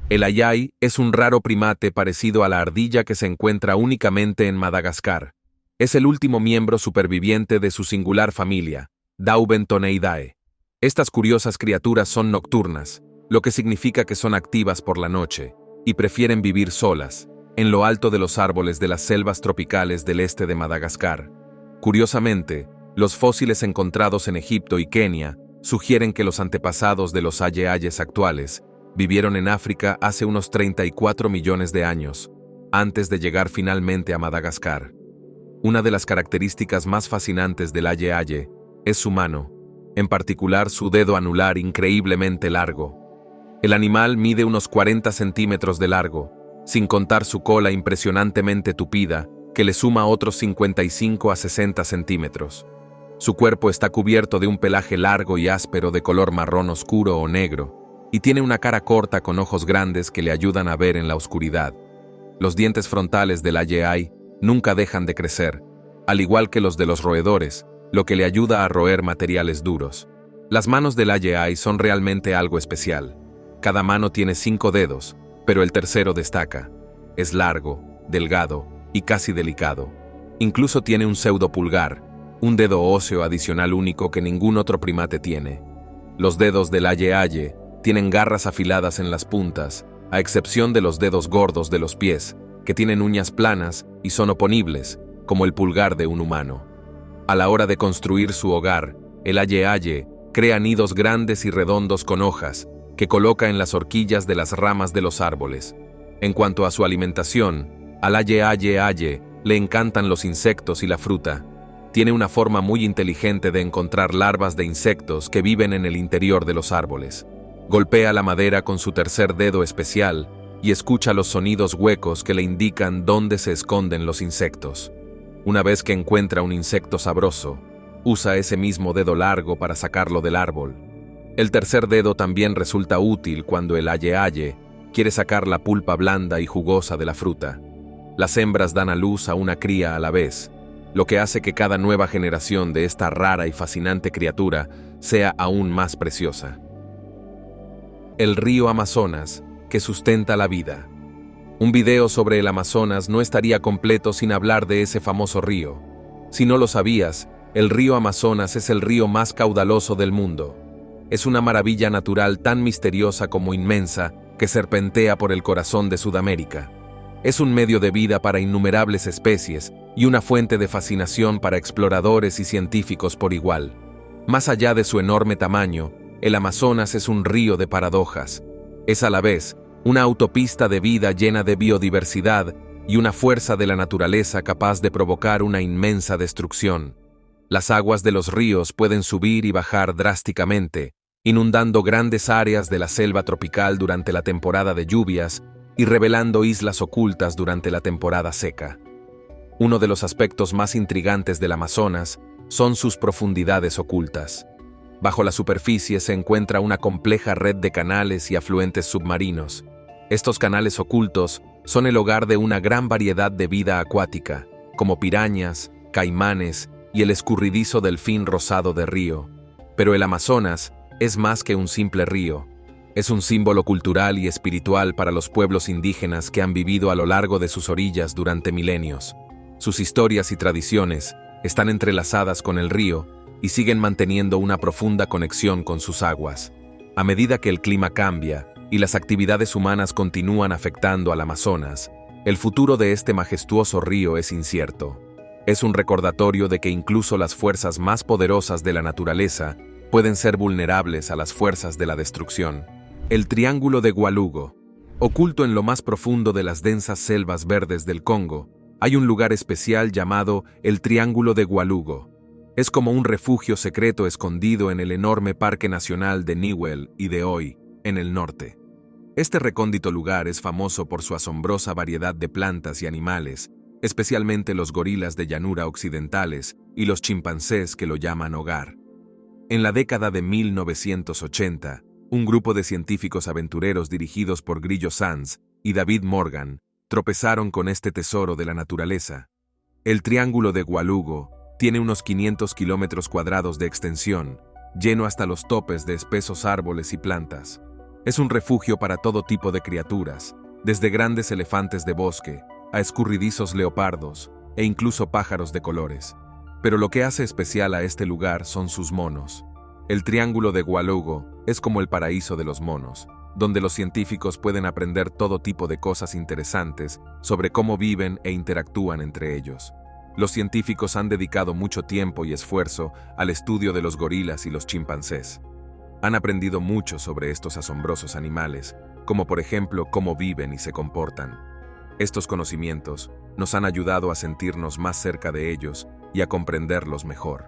El ayay es un raro primate parecido a la ardilla que se encuentra únicamente en Madagascar. Es el último miembro superviviente de su singular familia, Daubentoneidae. Estas curiosas criaturas son nocturnas, lo que significa que son activas por la noche, y prefieren vivir solas, en lo alto de los árboles de las selvas tropicales del este de Madagascar. Curiosamente, los fósiles encontrados en Egipto y Kenia sugieren que los antepasados de los ayayes actuales vivieron en África hace unos 34 millones de años, antes de llegar finalmente a Madagascar. Una de las características más fascinantes del aye es su mano, en particular su dedo anular increíblemente largo. El animal mide unos 40 centímetros de largo, sin contar su cola impresionantemente tupida, que le suma otros 55 a 60 centímetros. Su cuerpo está cubierto de un pelaje largo y áspero de color marrón oscuro o negro, y tiene una cara corta con ojos grandes que le ayudan a ver en la oscuridad. Los dientes frontales del ayay nunca dejan de crecer, al igual que los de los roedores, lo que le ayuda a roer materiales duros. Las manos del ayay son realmente algo especial. Cada mano tiene 5 dedos, pero el tercero destaca. Es largo, delgado y casi delicado. Incluso tiene un pseudopulgar, un dedo óseo adicional único que ningún otro primate tiene. Los dedos del aye tienen garras afiladas en las puntas, a excepción de los dedos gordos de los pies, que tienen uñas planas y son oponibles, como el pulgar de un humano. A la hora de construir su hogar, el aye crea nidos grandes y redondos con hojas, que coloca en las horquillas de las ramas de los árboles. En cuanto a su alimentación, al aye le encantan los insectos y la fruta. Tiene una forma muy inteligente de encontrar larvas de insectos que viven en el interior de los árboles. Golpea la madera con su tercer dedo especial y escucha los sonidos huecos que le indican dónde se esconden los insectos. Una vez que encuentra un insecto sabroso, usa ese mismo dedo largo para sacarlo del árbol. El tercer dedo también resulta útil cuando el aye-aye quiere sacar la pulpa blanda y jugosa de la fruta. Las hembras dan a luz a una cría a la vez, lo que hace que cada nueva generación de esta rara y fascinante criatura sea aún más preciosa. El río Amazonas, que sustenta la vida. Un video sobre el Amazonas no estaría completo sin hablar de ese famoso río. Si no lo sabías, el río Amazonas es el río más caudaloso del mundo. Es una maravilla natural tan misteriosa como inmensa que serpentea por el corazón de Sudamérica. Es un medio de vida para innumerables especies y una fuente de fascinación para exploradores y científicos por igual. Más allá de su enorme tamaño, el Amazonas es un río de paradojas. Es a la vez una autopista de vida llena de biodiversidad y una fuerza de la naturaleza capaz de provocar una inmensa destrucción. Las aguas de los ríos pueden subir y bajar drásticamente, inundando grandes áreas de la selva tropical durante la temporada de lluvias y revelando islas ocultas durante la temporada seca. Uno de los aspectos más intrigantes del Amazonas son sus profundidades ocultas. Bajo la superficie se encuentra una compleja red de canales y afluentes submarinos. Estos canales ocultos son el hogar de una gran variedad de vida acuática, como pirañas, caimanes y el escurridizo delfín rosado de río. Pero el Amazonas es más que un simple río. Es un símbolo cultural y espiritual para los pueblos indígenas que han vivido a lo largo de sus orillas durante milenios. Sus historias y tradiciones están entrelazadas con el río y siguen manteniendo una profunda conexión con sus aguas. A medida que el clima cambia y las actividades humanas continúan afectando al Amazonas, el futuro de este majestuoso río es incierto. Es un recordatorio de que incluso las fuerzas más poderosas de la naturaleza pueden ser vulnerables a las fuerzas de la destrucción. El Triángulo de Gualugo. Oculto en lo más profundo de las densas selvas verdes del Congo, hay un lugar especial llamado el Triángulo de Gualugo. Es como un refugio secreto escondido en el enorme Parque Nacional de Niwell y de Oi, en el norte. Este recóndito lugar es famoso por su asombrosa variedad de plantas y animales, especialmente los gorilas de llanura occidentales y los chimpancés que lo llaman hogar. En la década de 1980, un grupo de científicos aventureros dirigidos por Grillo Sanz y David Morgan tropezaron con este tesoro de la naturaleza. El Triángulo de Gualugo tiene unos 500 kilómetros cuadrados de extensión, lleno hasta los topes de espesos árboles y plantas. Es un refugio para todo tipo de criaturas, desde grandes elefantes de bosque a escurridizos leopardos e incluso pájaros de colores. Pero lo que hace especial a este lugar son sus monos. El Triángulo de Gualugo es como el paraíso de los monos, donde los científicos pueden aprender todo tipo de cosas interesantes sobre cómo viven e interactúan entre ellos. Los científicos han dedicado mucho tiempo y esfuerzo al estudio de los gorilas y los chimpancés. Han aprendido mucho sobre estos asombrosos animales, como por ejemplo cómo viven y se comportan. Estos conocimientos nos han ayudado a sentirnos más cerca de ellos y a comprenderlos mejor.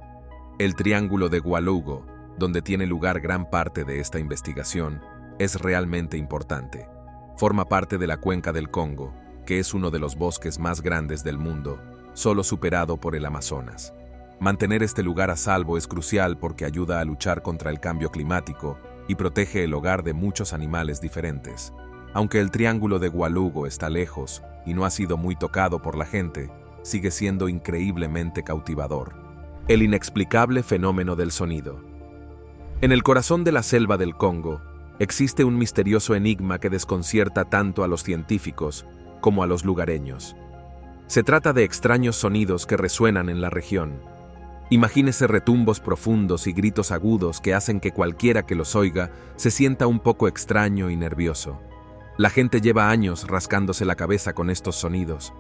El Triángulo de Gualugo, donde tiene lugar gran parte de esta investigación, es realmente importante. Forma parte de la cuenca del Congo, que es uno de los bosques más grandes del mundo, solo superado por el Amazonas. Mantener este lugar a salvo es crucial porque ayuda a luchar contra el cambio climático y protege el hogar de muchos animales diferentes. Aunque el Triángulo de Gualugo está lejos y no ha sido muy tocado por la gente, sigue siendo increíblemente cautivador. El inexplicable fenómeno del sonido. En el corazón de la selva del Congo, existe un misterioso enigma que desconcierta tanto a los científicos como a los lugareños. Se trata de extraños sonidos que resuenan en la región. Imagínese retumbos profundos y gritos agudos que hacen que cualquiera que los oiga se sienta un poco extraño y nervioso. La gente lleva años rascándose la cabeza con estos sonidos.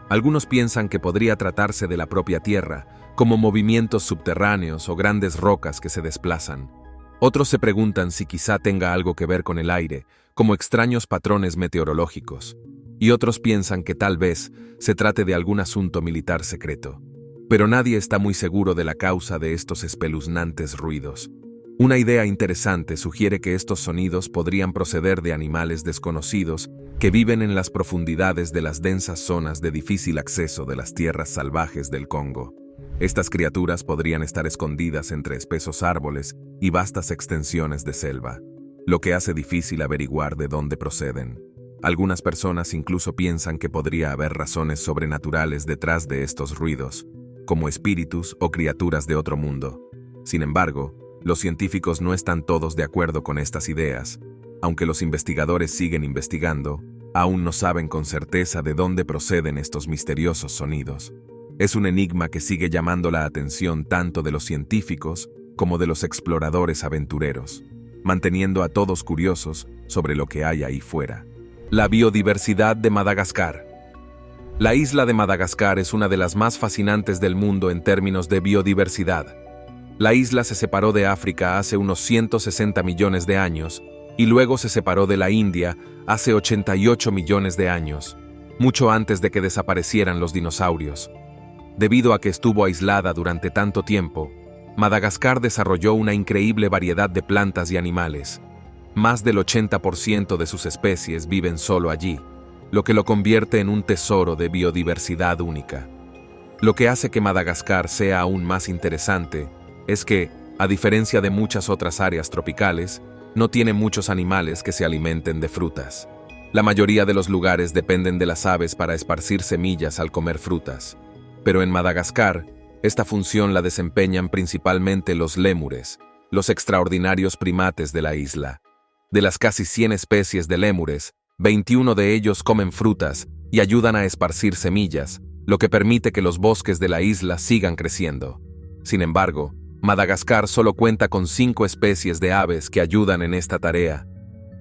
Algunos piensan que podría tratarse de la propia tierra, como movimientos subterráneos o grandes rocas que se desplazan. Otros se preguntan si quizá tenga algo que ver con el aire, como extraños patrones meteorológicos. Y otros piensan que tal vez se trate de algún asunto militar secreto. Pero nadie está muy seguro de la causa de estos espeluznantes ruidos. Una idea interesante sugiere que estos sonidos podrían proceder de animales desconocidos que viven en las profundidades de las densas zonas de difícil acceso de las tierras salvajes del Congo. Estas criaturas podrían estar escondidas entre espesos árboles y vastas extensiones de selva, lo que hace difícil averiguar de dónde proceden. Algunas personas incluso piensan que podría haber razones sobrenaturales detrás de estos ruidos, como espíritus o criaturas de otro mundo. Sin embargo, los científicos no están todos de acuerdo con estas ideas. Aunque los investigadores siguen investigando, aún no saben con certeza de dónde proceden estos misteriosos sonidos. Es un enigma que sigue llamando la atención tanto de los científicos como de los exploradores aventureros, manteniendo a todos curiosos sobre lo que hay ahí fuera. La biodiversidad de Madagascar. La isla de Madagascar es una de las más fascinantes del mundo en términos de biodiversidad. La isla se separó de África hace unos 160 millones de años y luego se separó de la India hace 88 millones de años, mucho antes de que desaparecieran los dinosaurios. Debido a que estuvo aislada durante tanto tiempo, Madagascar desarrolló una increíble variedad de plantas y animales. Más del 80% de sus especies viven solo allí, lo que lo convierte en un tesoro de biodiversidad única. Lo que hace que Madagascar sea aún más interesante es que, a diferencia de muchas otras áreas tropicales, no tiene muchos animales que se alimenten de frutas. La mayoría de los lugares dependen de las aves para esparcir semillas al comer frutas. Pero en Madagascar, esta función la desempeñan principalmente los lémures, los extraordinarios primates de la isla. De las casi 100 especies de lémures, 21 de ellos comen frutas y ayudan a esparcir semillas, lo que permite que los bosques de la isla sigan creciendo. Sin embargo, Madagascar solo cuenta con 5 especies de aves que ayudan en esta tarea.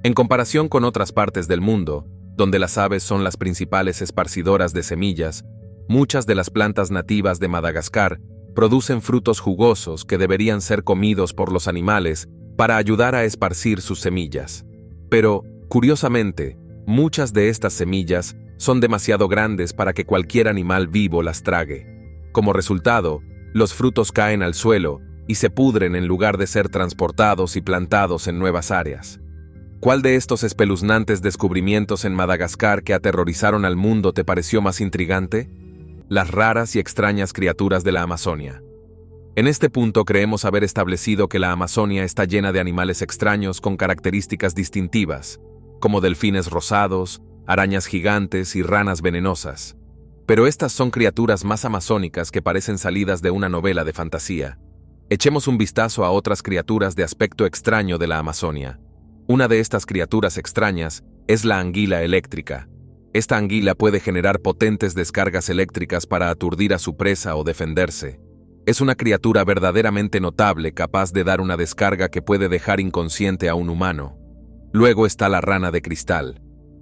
En comparación con otras partes del mundo, donde las aves son las principales esparcidoras de semillas, muchas de las plantas nativas de Madagascar producen frutos jugosos que deberían ser comidos por los animales para ayudar a esparcir sus semillas. Pero, curiosamente, muchas de estas semillas son demasiado grandes para que cualquier animal vivo las trague. Como resultado, los frutos caen al suelo y se pudren en lugar de ser transportados y plantados en nuevas áreas. ¿Cuál de estos espeluznantes descubrimientos en Madagascar que aterrorizaron al mundo te pareció más intrigante? Las raras y extrañas criaturas de la Amazonia. En este punto creemos haber establecido que la Amazonia está llena de animales extraños con características distintivas, como delfines rosados, arañas gigantes y ranas venenosas. Pero estas son criaturas más amazónicas que parecen salidas de una novela de fantasía. Echemos un vistazo a otras criaturas de aspecto extraño de la Amazonia. Una de estas criaturas extrañas es la anguila eléctrica. Esta anguila puede generar potentes descargas eléctricas para aturdir a su presa o defenderse. Es una criatura verdaderamente notable, capaz de dar una descarga que puede dejar inconsciente a un humano. Luego está la rana de cristal.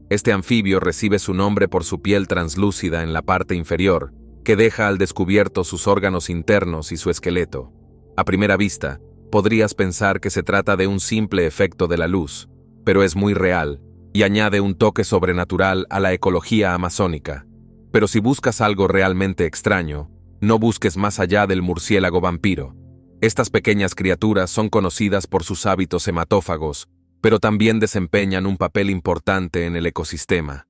Este anfibio recibe su nombre por su piel translúcida en la parte inferior, que deja al descubierto sus órganos internos y su esqueleto. A primera vista, podrías pensar que se trata de un simple efecto de la luz, pero es muy real y añade un toque sobrenatural a la ecología amazónica. Pero si buscas algo realmente extraño, no busques más allá del murciélago vampiro. Estas pequeñas criaturas son conocidas por sus hábitos hematófagos, pero también desempeñan un papel importante en el ecosistema.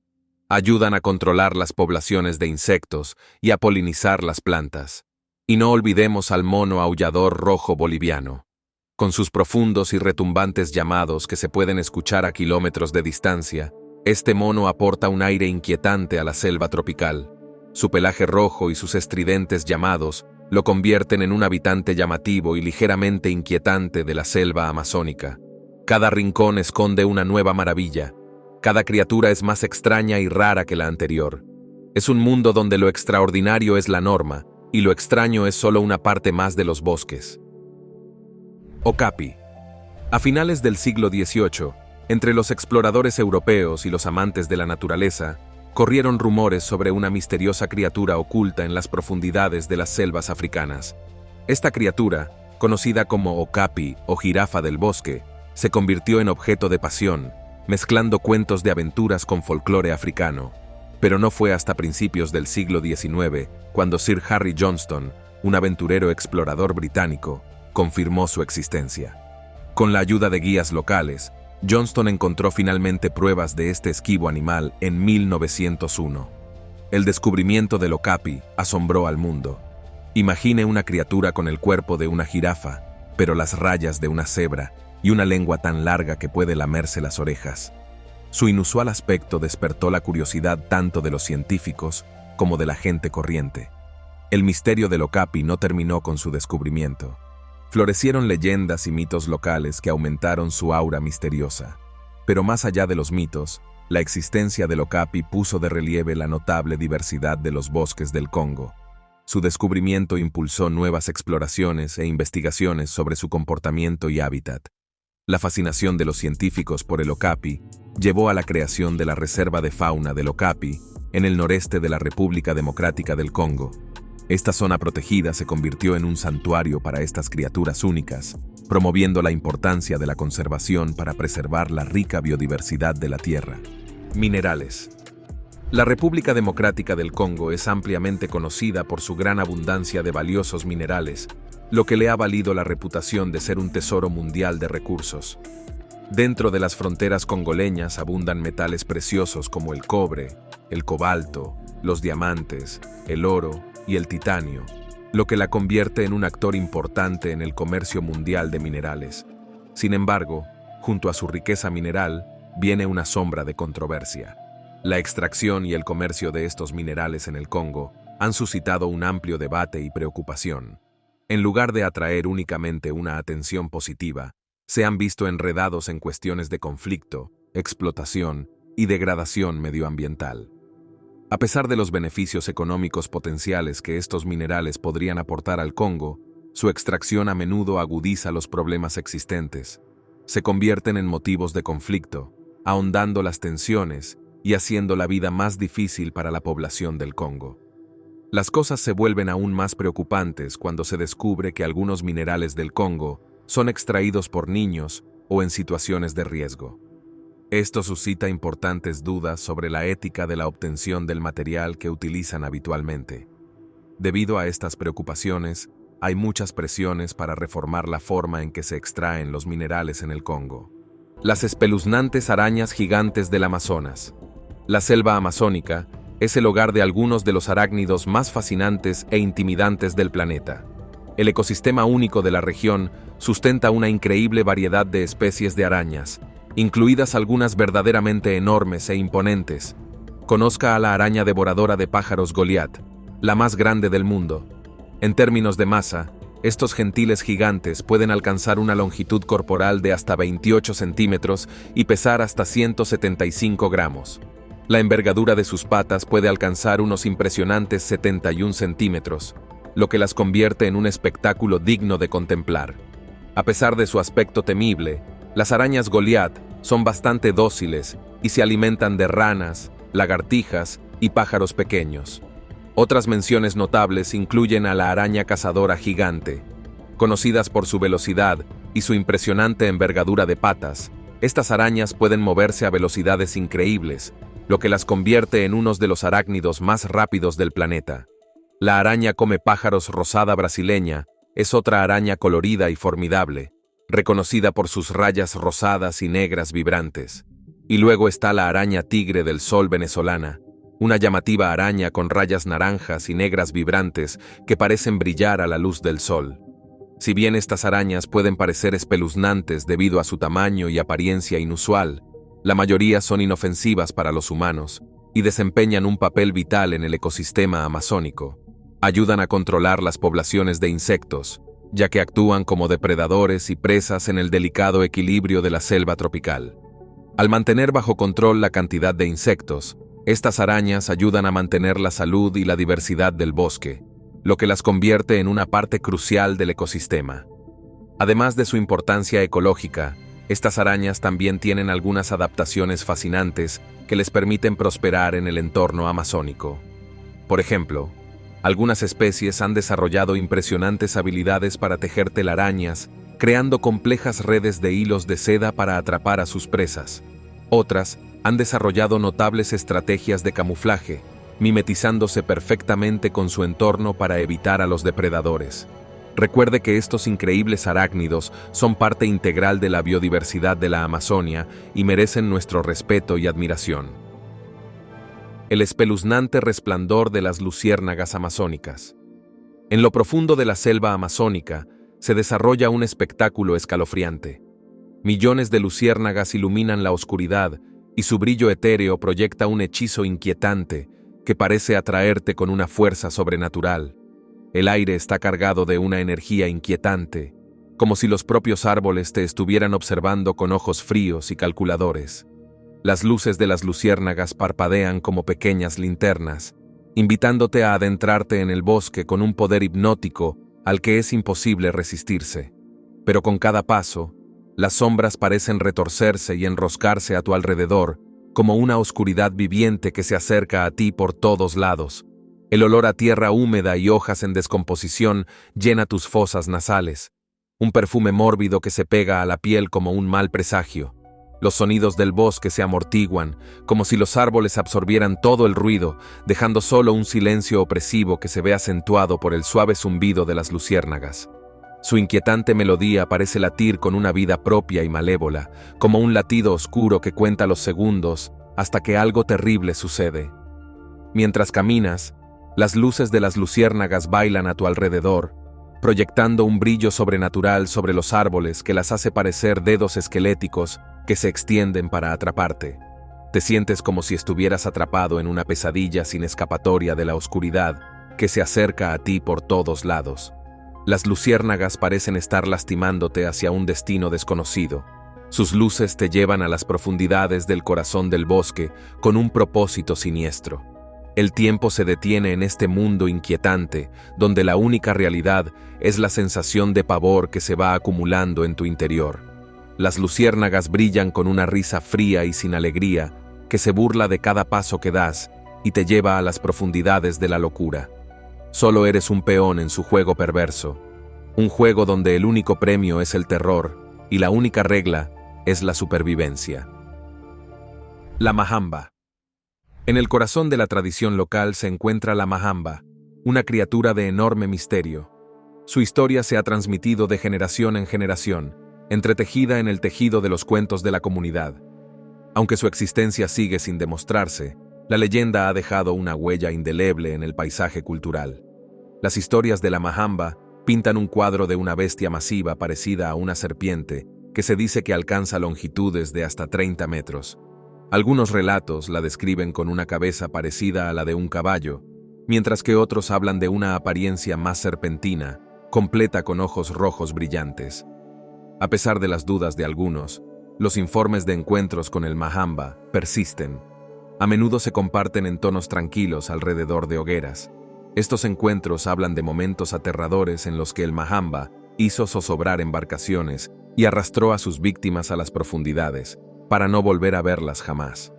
Ayudan a controlar las poblaciones de insectos y a polinizar las plantas. Y no olvidemos al mono aullador rojo boliviano. Con sus profundos y retumbantes llamados que se pueden escuchar a kilómetros de distancia, este mono aporta un aire inquietante a la selva tropical. Su pelaje rojo y sus estridentes llamados lo convierten en un habitante llamativo y ligeramente inquietante de la selva amazónica. Cada rincón esconde una nueva maravilla. Cada criatura es más extraña y rara que la anterior. Es un mundo donde lo extraordinario es la norma y lo extraño es solo una parte más de los bosques. Okapi. A finales del siglo XVIII, entre los exploradores europeos y los amantes de la naturaleza, corrieron rumores sobre una misteriosa criatura oculta en las profundidades de las selvas africanas. Esta criatura, conocida como Okapi o jirafa del bosque, se convirtió en objeto de pasión, mezclando cuentos de aventuras con folclore africano. Pero no fue hasta principios del siglo XIX cuando Sir Harry Johnston, un aventurero explorador británico, confirmó su existencia. Con la ayuda de guías locales, Johnston encontró finalmente pruebas de este esquivo animal en 1901. El descubrimiento del okapi asombró al mundo. Imagine una criatura con el cuerpo de una jirafa, pero las rayas de una cebra y una lengua tan larga que puede lamerse las orejas. Su inusual aspecto despertó la curiosidad tanto de los científicos como de la gente corriente. El misterio del okapi no terminó con su descubrimiento. Florecieron leyendas y mitos locales que aumentaron su aura misteriosa. Pero más allá de los mitos, la existencia del okapi puso de relieve la notable diversidad de los bosques del Congo. Su descubrimiento impulsó nuevas exploraciones e investigaciones sobre su comportamiento y hábitat. La fascinación de los científicos por el okapi llevó a la creación de la Reserva de Fauna del Okapi en el noreste de la República Democrática del Congo. Esta zona protegida se convirtió en un santuario para estas criaturas únicas, promoviendo la importancia de la conservación para preservar la rica biodiversidad de la tierra. Minerales. La República Democrática del Congo es ampliamente conocida por su gran abundancia de valiosos minerales, lo que le ha valido la reputación de ser un tesoro mundial de recursos. Dentro de las fronteras congoleñas abundan metales preciosos como el cobre, el cobalto, los diamantes, el oro y el titanio, lo que la convierte en un actor importante en el comercio mundial de minerales. Sin embargo, junto a su riqueza mineral, viene una sombra de controversia. La extracción y el comercio de estos minerales en el Congo han suscitado un amplio debate y preocupación. En lugar de atraer únicamente una atención positiva, se han visto enredados en cuestiones de conflicto, explotación y degradación medioambiental. A pesar de los beneficios económicos potenciales que estos minerales podrían aportar al Congo, su extracción a menudo agudiza los problemas existentes. Se convierten en motivos de conflicto, ahondando las tensiones y haciendo la vida más difícil para la población del Congo. Las cosas se vuelven aún más preocupantes cuando se descubre que algunos minerales del Congo son extraídos por niños o en situaciones de riesgo. Esto suscita importantes dudas sobre la ética de la obtención del material que utilizan habitualmente. Debido a estas preocupaciones, hay muchas presiones para reformar la forma en que se extraen los minerales en el Congo. Las espeluznantes arañas gigantes del Amazonas. La selva amazónica es el hogar de algunos de los arácnidos más fascinantes e intimidantes del planeta. El ecosistema único de la región sustenta una increíble variedad de especies de arañas, incluidas algunas verdaderamente enormes e imponentes. Conozca a la araña devoradora de pájaros Goliath, la más grande del mundo. En términos de masa, estos gentiles gigantes pueden alcanzar una longitud corporal de hasta 28 centímetros y pesar hasta 175 gramos. La envergadura de sus patas puede alcanzar unos impresionantes 71 centímetros, lo que las convierte en un espectáculo digno de contemplar. A pesar de su aspecto temible, las arañas Goliath son bastante dóciles y se alimentan de ranas, lagartijas y pájaros pequeños. Otras menciones notables incluyen a la araña cazadora gigante. Conocidas por su velocidad y su impresionante envergadura de patas, estas arañas pueden moverse a velocidades increíbles, lo que las convierte en unos de los arácnidos más rápidos del planeta. La araña come pájaros rosada brasileña es otra araña colorida y formidable, reconocida por sus rayas rosadas y negras vibrantes. Y luego está la araña tigre del sol venezolana, una llamativa araña con rayas naranjas y negras vibrantes que parecen brillar a la luz del sol. Si bien estas arañas pueden parecer espeluznantes debido a su tamaño y apariencia inusual, la mayoría son inofensivas para los humanos y desempeñan un papel vital en el ecosistema amazónico. Ayudan a controlar las poblaciones de insectos, ya que actúan como depredadores y presas en el delicado equilibrio de la selva tropical. Al mantener bajo control la cantidad de insectos, estas arañas ayudan a mantener la salud y la diversidad del bosque, lo que las convierte en una parte crucial del ecosistema. Además de su importancia ecológica, estas arañas también tienen algunas adaptaciones fascinantes que les permiten prosperar en el entorno amazónico. Por ejemplo, algunas especies han desarrollado impresionantes habilidades para tejer telarañas, creando complejas redes de hilos de seda para atrapar a sus presas. Otras han desarrollado notables estrategias de camuflaje, mimetizándose perfectamente con su entorno para evitar a los depredadores. Recuerde que estos increíbles arácnidos son parte integral de la biodiversidad de la Amazonia y merecen nuestro respeto y admiración. El espeluznante resplandor de las luciérnagas amazónicas. En lo profundo de la selva amazónica se desarrolla un espectáculo escalofriante. Millones de luciérnagas iluminan la oscuridad y su brillo etéreo proyecta un hechizo inquietante que parece atraerte con una fuerza sobrenatural. El aire está cargado de una energía inquietante, como si los propios árboles te estuvieran observando con ojos fríos y calculadores. Las luces de las luciérnagas parpadean como pequeñas linternas, invitándote a adentrarte en el bosque con un poder hipnótico al que es imposible resistirse. Pero con cada paso, las sombras parecen retorcerse y enroscarse a tu alrededor, como una oscuridad viviente que se acerca a ti por todos lados. El olor a tierra húmeda y hojas en descomposición llena tus fosas nasales. Un perfume mórbido que se pega a la piel como un mal presagio. Los sonidos del bosque se amortiguan, como si los árboles absorbieran todo el ruido, dejando solo un silencio opresivo que se ve acentuado por el suave zumbido de las luciérnagas. Su inquietante melodía parece latir con una vida propia y malévola, como un latido oscuro que cuenta los segundos hasta que algo terrible sucede. Mientras caminas, las luces de las luciérnagas bailan a tu alrededor, proyectando un brillo sobrenatural sobre los árboles que las hace parecer dedos esqueléticos que se extienden para atraparte. Te sientes como si estuvieras atrapado en una pesadilla sin escapatoria de la oscuridad que se acerca a ti por todos lados. Las luciérnagas parecen estar lastimándote hacia un destino desconocido. Sus luces te llevan a las profundidades del corazón del bosque con un propósito siniestro. El tiempo se detiene en este mundo inquietante, donde la única realidad es la sensación de pavor que se va acumulando en tu interior. Las luciérnagas brillan con una risa fría y sin alegría, que se burla de cada paso que das y te lleva a las profundidades de la locura. Solo eres un peón en su juego perverso, un juego donde el único premio es el terror y la única regla es la supervivencia. La Mahamba. En el corazón de la tradición local se encuentra la Mahamba, una criatura de enorme misterio. Su historia se ha transmitido de generación en generación, entretejida en el tejido de los cuentos de la comunidad. Aunque su existencia sigue sin demostrarse, la leyenda ha dejado una huella indeleble en el paisaje cultural. Las historias de la Mahamba pintan un cuadro de una bestia masiva parecida a una serpiente que se dice que alcanza longitudes de hasta 30 metros. Algunos relatos la describen con una cabeza parecida a la de un caballo, mientras que otros hablan de una apariencia más serpentina, completa con ojos rojos brillantes. A pesar de las dudas de algunos, los informes de encuentros con el Mahamba persisten. A menudo se comparten en tonos tranquilos alrededor de hogueras. Estos encuentros hablan de momentos aterradores en los que el Mahamba hizo zozobrar embarcaciones y arrastró a sus víctimas a las profundidades, para no volver a verlas jamás.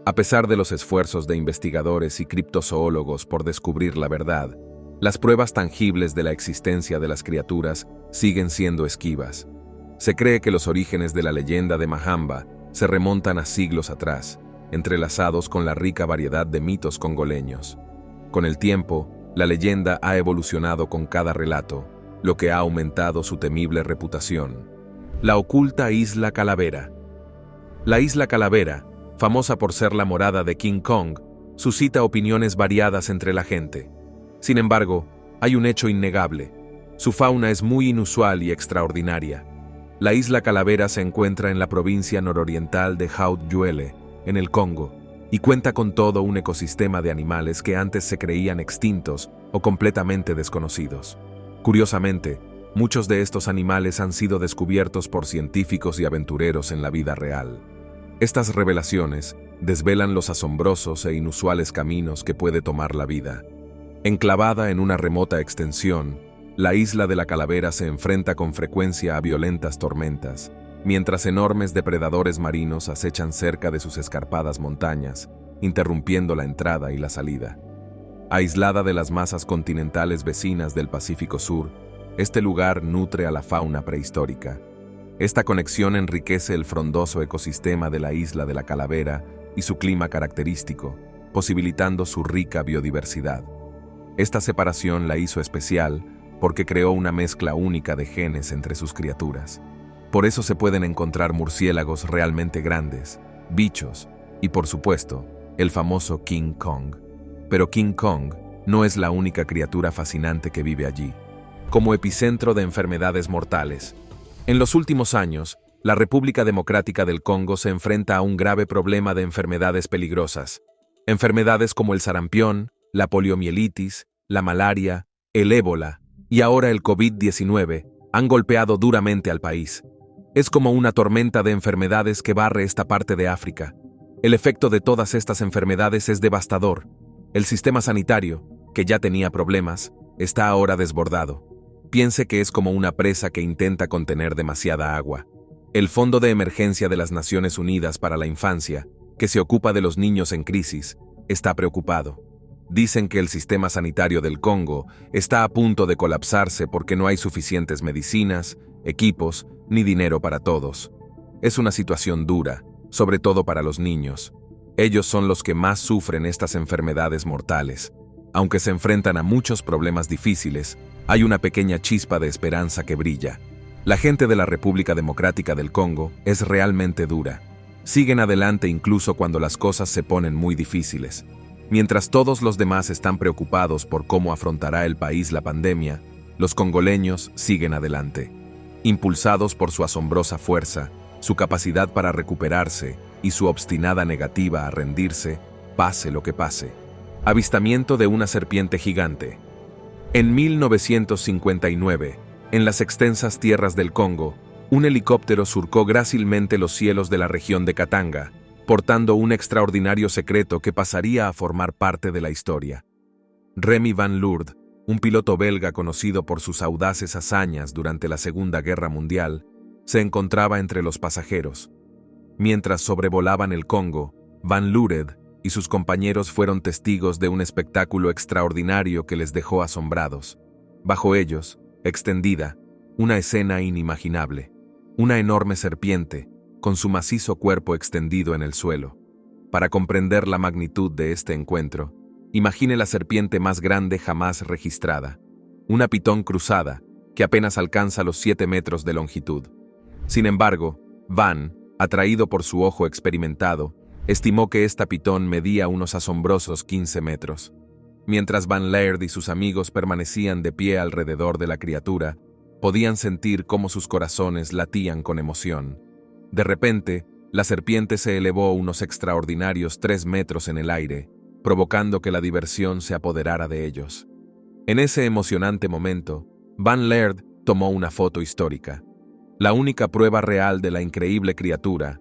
A pesar de los esfuerzos de investigadores y criptozoólogos por descubrir la verdad, las pruebas tangibles de la existencia de las criaturas siguen siendo esquivas. Se cree que los orígenes de la leyenda de Mahamba se remontan a siglos atrás, entrelazados con la rica variedad de mitos congoleños. Con el tiempo, la leyenda ha evolucionado con cada relato, lo que ha aumentado su temible reputación. La oculta Isla Calavera. La Isla Calavera, famosa por ser la morada de King Kong, suscita opiniones variadas entre la gente. Sin embargo, hay un hecho innegable. Su fauna es muy inusual y extraordinaria. La Isla Calavera se encuentra en la provincia nororiental de Haut-Uele, en el Congo, y cuenta con todo un ecosistema de animales que antes se creían extintos o completamente desconocidos. Curiosamente, muchos de estos animales han sido descubiertos por científicos y aventureros en la vida real. Estas revelaciones desvelan los asombrosos e inusuales caminos que puede tomar la vida. Enclavada en una remota extensión, la isla de la Calavera se enfrenta con frecuencia a violentas tormentas, mientras enormes depredadores marinos acechan cerca de sus escarpadas montañas, interrumpiendo la entrada y la salida. Aislada de las masas continentales vecinas del Pacífico Sur, este lugar nutre a la fauna prehistórica. Esta conexión enriquece el frondoso ecosistema de la isla de la Calavera y su clima característico, posibilitando su rica biodiversidad. Esta separación la hizo especial porque creó una mezcla única de genes entre sus criaturas. Por eso se pueden encontrar murciélagos realmente grandes, bichos y, por supuesto, el famoso King Kong. Pero King Kong no es la única criatura fascinante que vive allí. Como epicentro de enfermedades mortales, en los últimos años, la República Democrática del Congo se enfrenta a un grave problema de enfermedades peligrosas. Enfermedades como el sarampión, la poliomielitis, la malaria, el ébola y ahora el COVID-19 han golpeado duramente al país. Es como una tormenta de enfermedades que barre esta parte de África. El efecto de todas estas enfermedades es devastador. El sistema sanitario, que ya tenía problemas, está ahora desbordado. Piense que es como una presa que intenta contener demasiada agua. El Fondo de Emergencia de las Naciones Unidas para la Infancia, que se ocupa de los niños en crisis, está preocupado. Dicen que el sistema sanitario del Congo está a punto de colapsarse porque no hay suficientes medicinas, equipos, ni dinero para todos. Es una situación dura, sobre todo para los niños. Ellos son los que más sufren estas enfermedades mortales. Aunque se enfrentan a muchos problemas difíciles, hay una pequeña chispa de esperanza que brilla. La gente de la República Democrática del Congo es realmente dura. Siguen adelante incluso cuando las cosas se ponen muy difíciles. Mientras todos los demás están preocupados por cómo afrontará el país la pandemia, los congoleños siguen adelante. Impulsados por su asombrosa fuerza, su capacidad para recuperarse y su obstinada negativa a rendirse, pase lo que pase. Avistamiento de una serpiente gigante. En 1959, en las extensas tierras del Congo, un helicóptero surcó grácilmente los cielos de la región de Katanga, portando un extraordinario secreto que pasaría a formar parte de la historia. Remy Van Lourdes, un piloto belga conocido por sus audaces hazañas durante la Segunda Guerra Mundial, se encontraba entre los pasajeros. Mientras sobrevolaban el Congo, Van Lourdes y sus compañeros fueron testigos de un espectáculo extraordinario que les dejó asombrados. Bajo ellos, extendida, una escena inimaginable. Una enorme serpiente, con su macizo cuerpo extendido en el suelo. Para comprender la magnitud de este encuentro, imagine la serpiente más grande jamás registrada. Una pitón cruzada, que apenas alcanza los 7 metros de longitud. Sin embargo, Van, atraído por su ojo experimentado, estimó que esta pitón medía unos asombrosos 15 metros. Mientras Van Lourdes y sus amigos permanecían de pie alrededor de la criatura, podían sentir cómo sus corazones latían con emoción. De repente, la serpiente se elevó unos extraordinarios 3 metros en el aire, provocando que la diversión se apoderara de ellos. En ese emocionante momento, Van Lourdes tomó una foto histórica. La única prueba real de la increíble criatura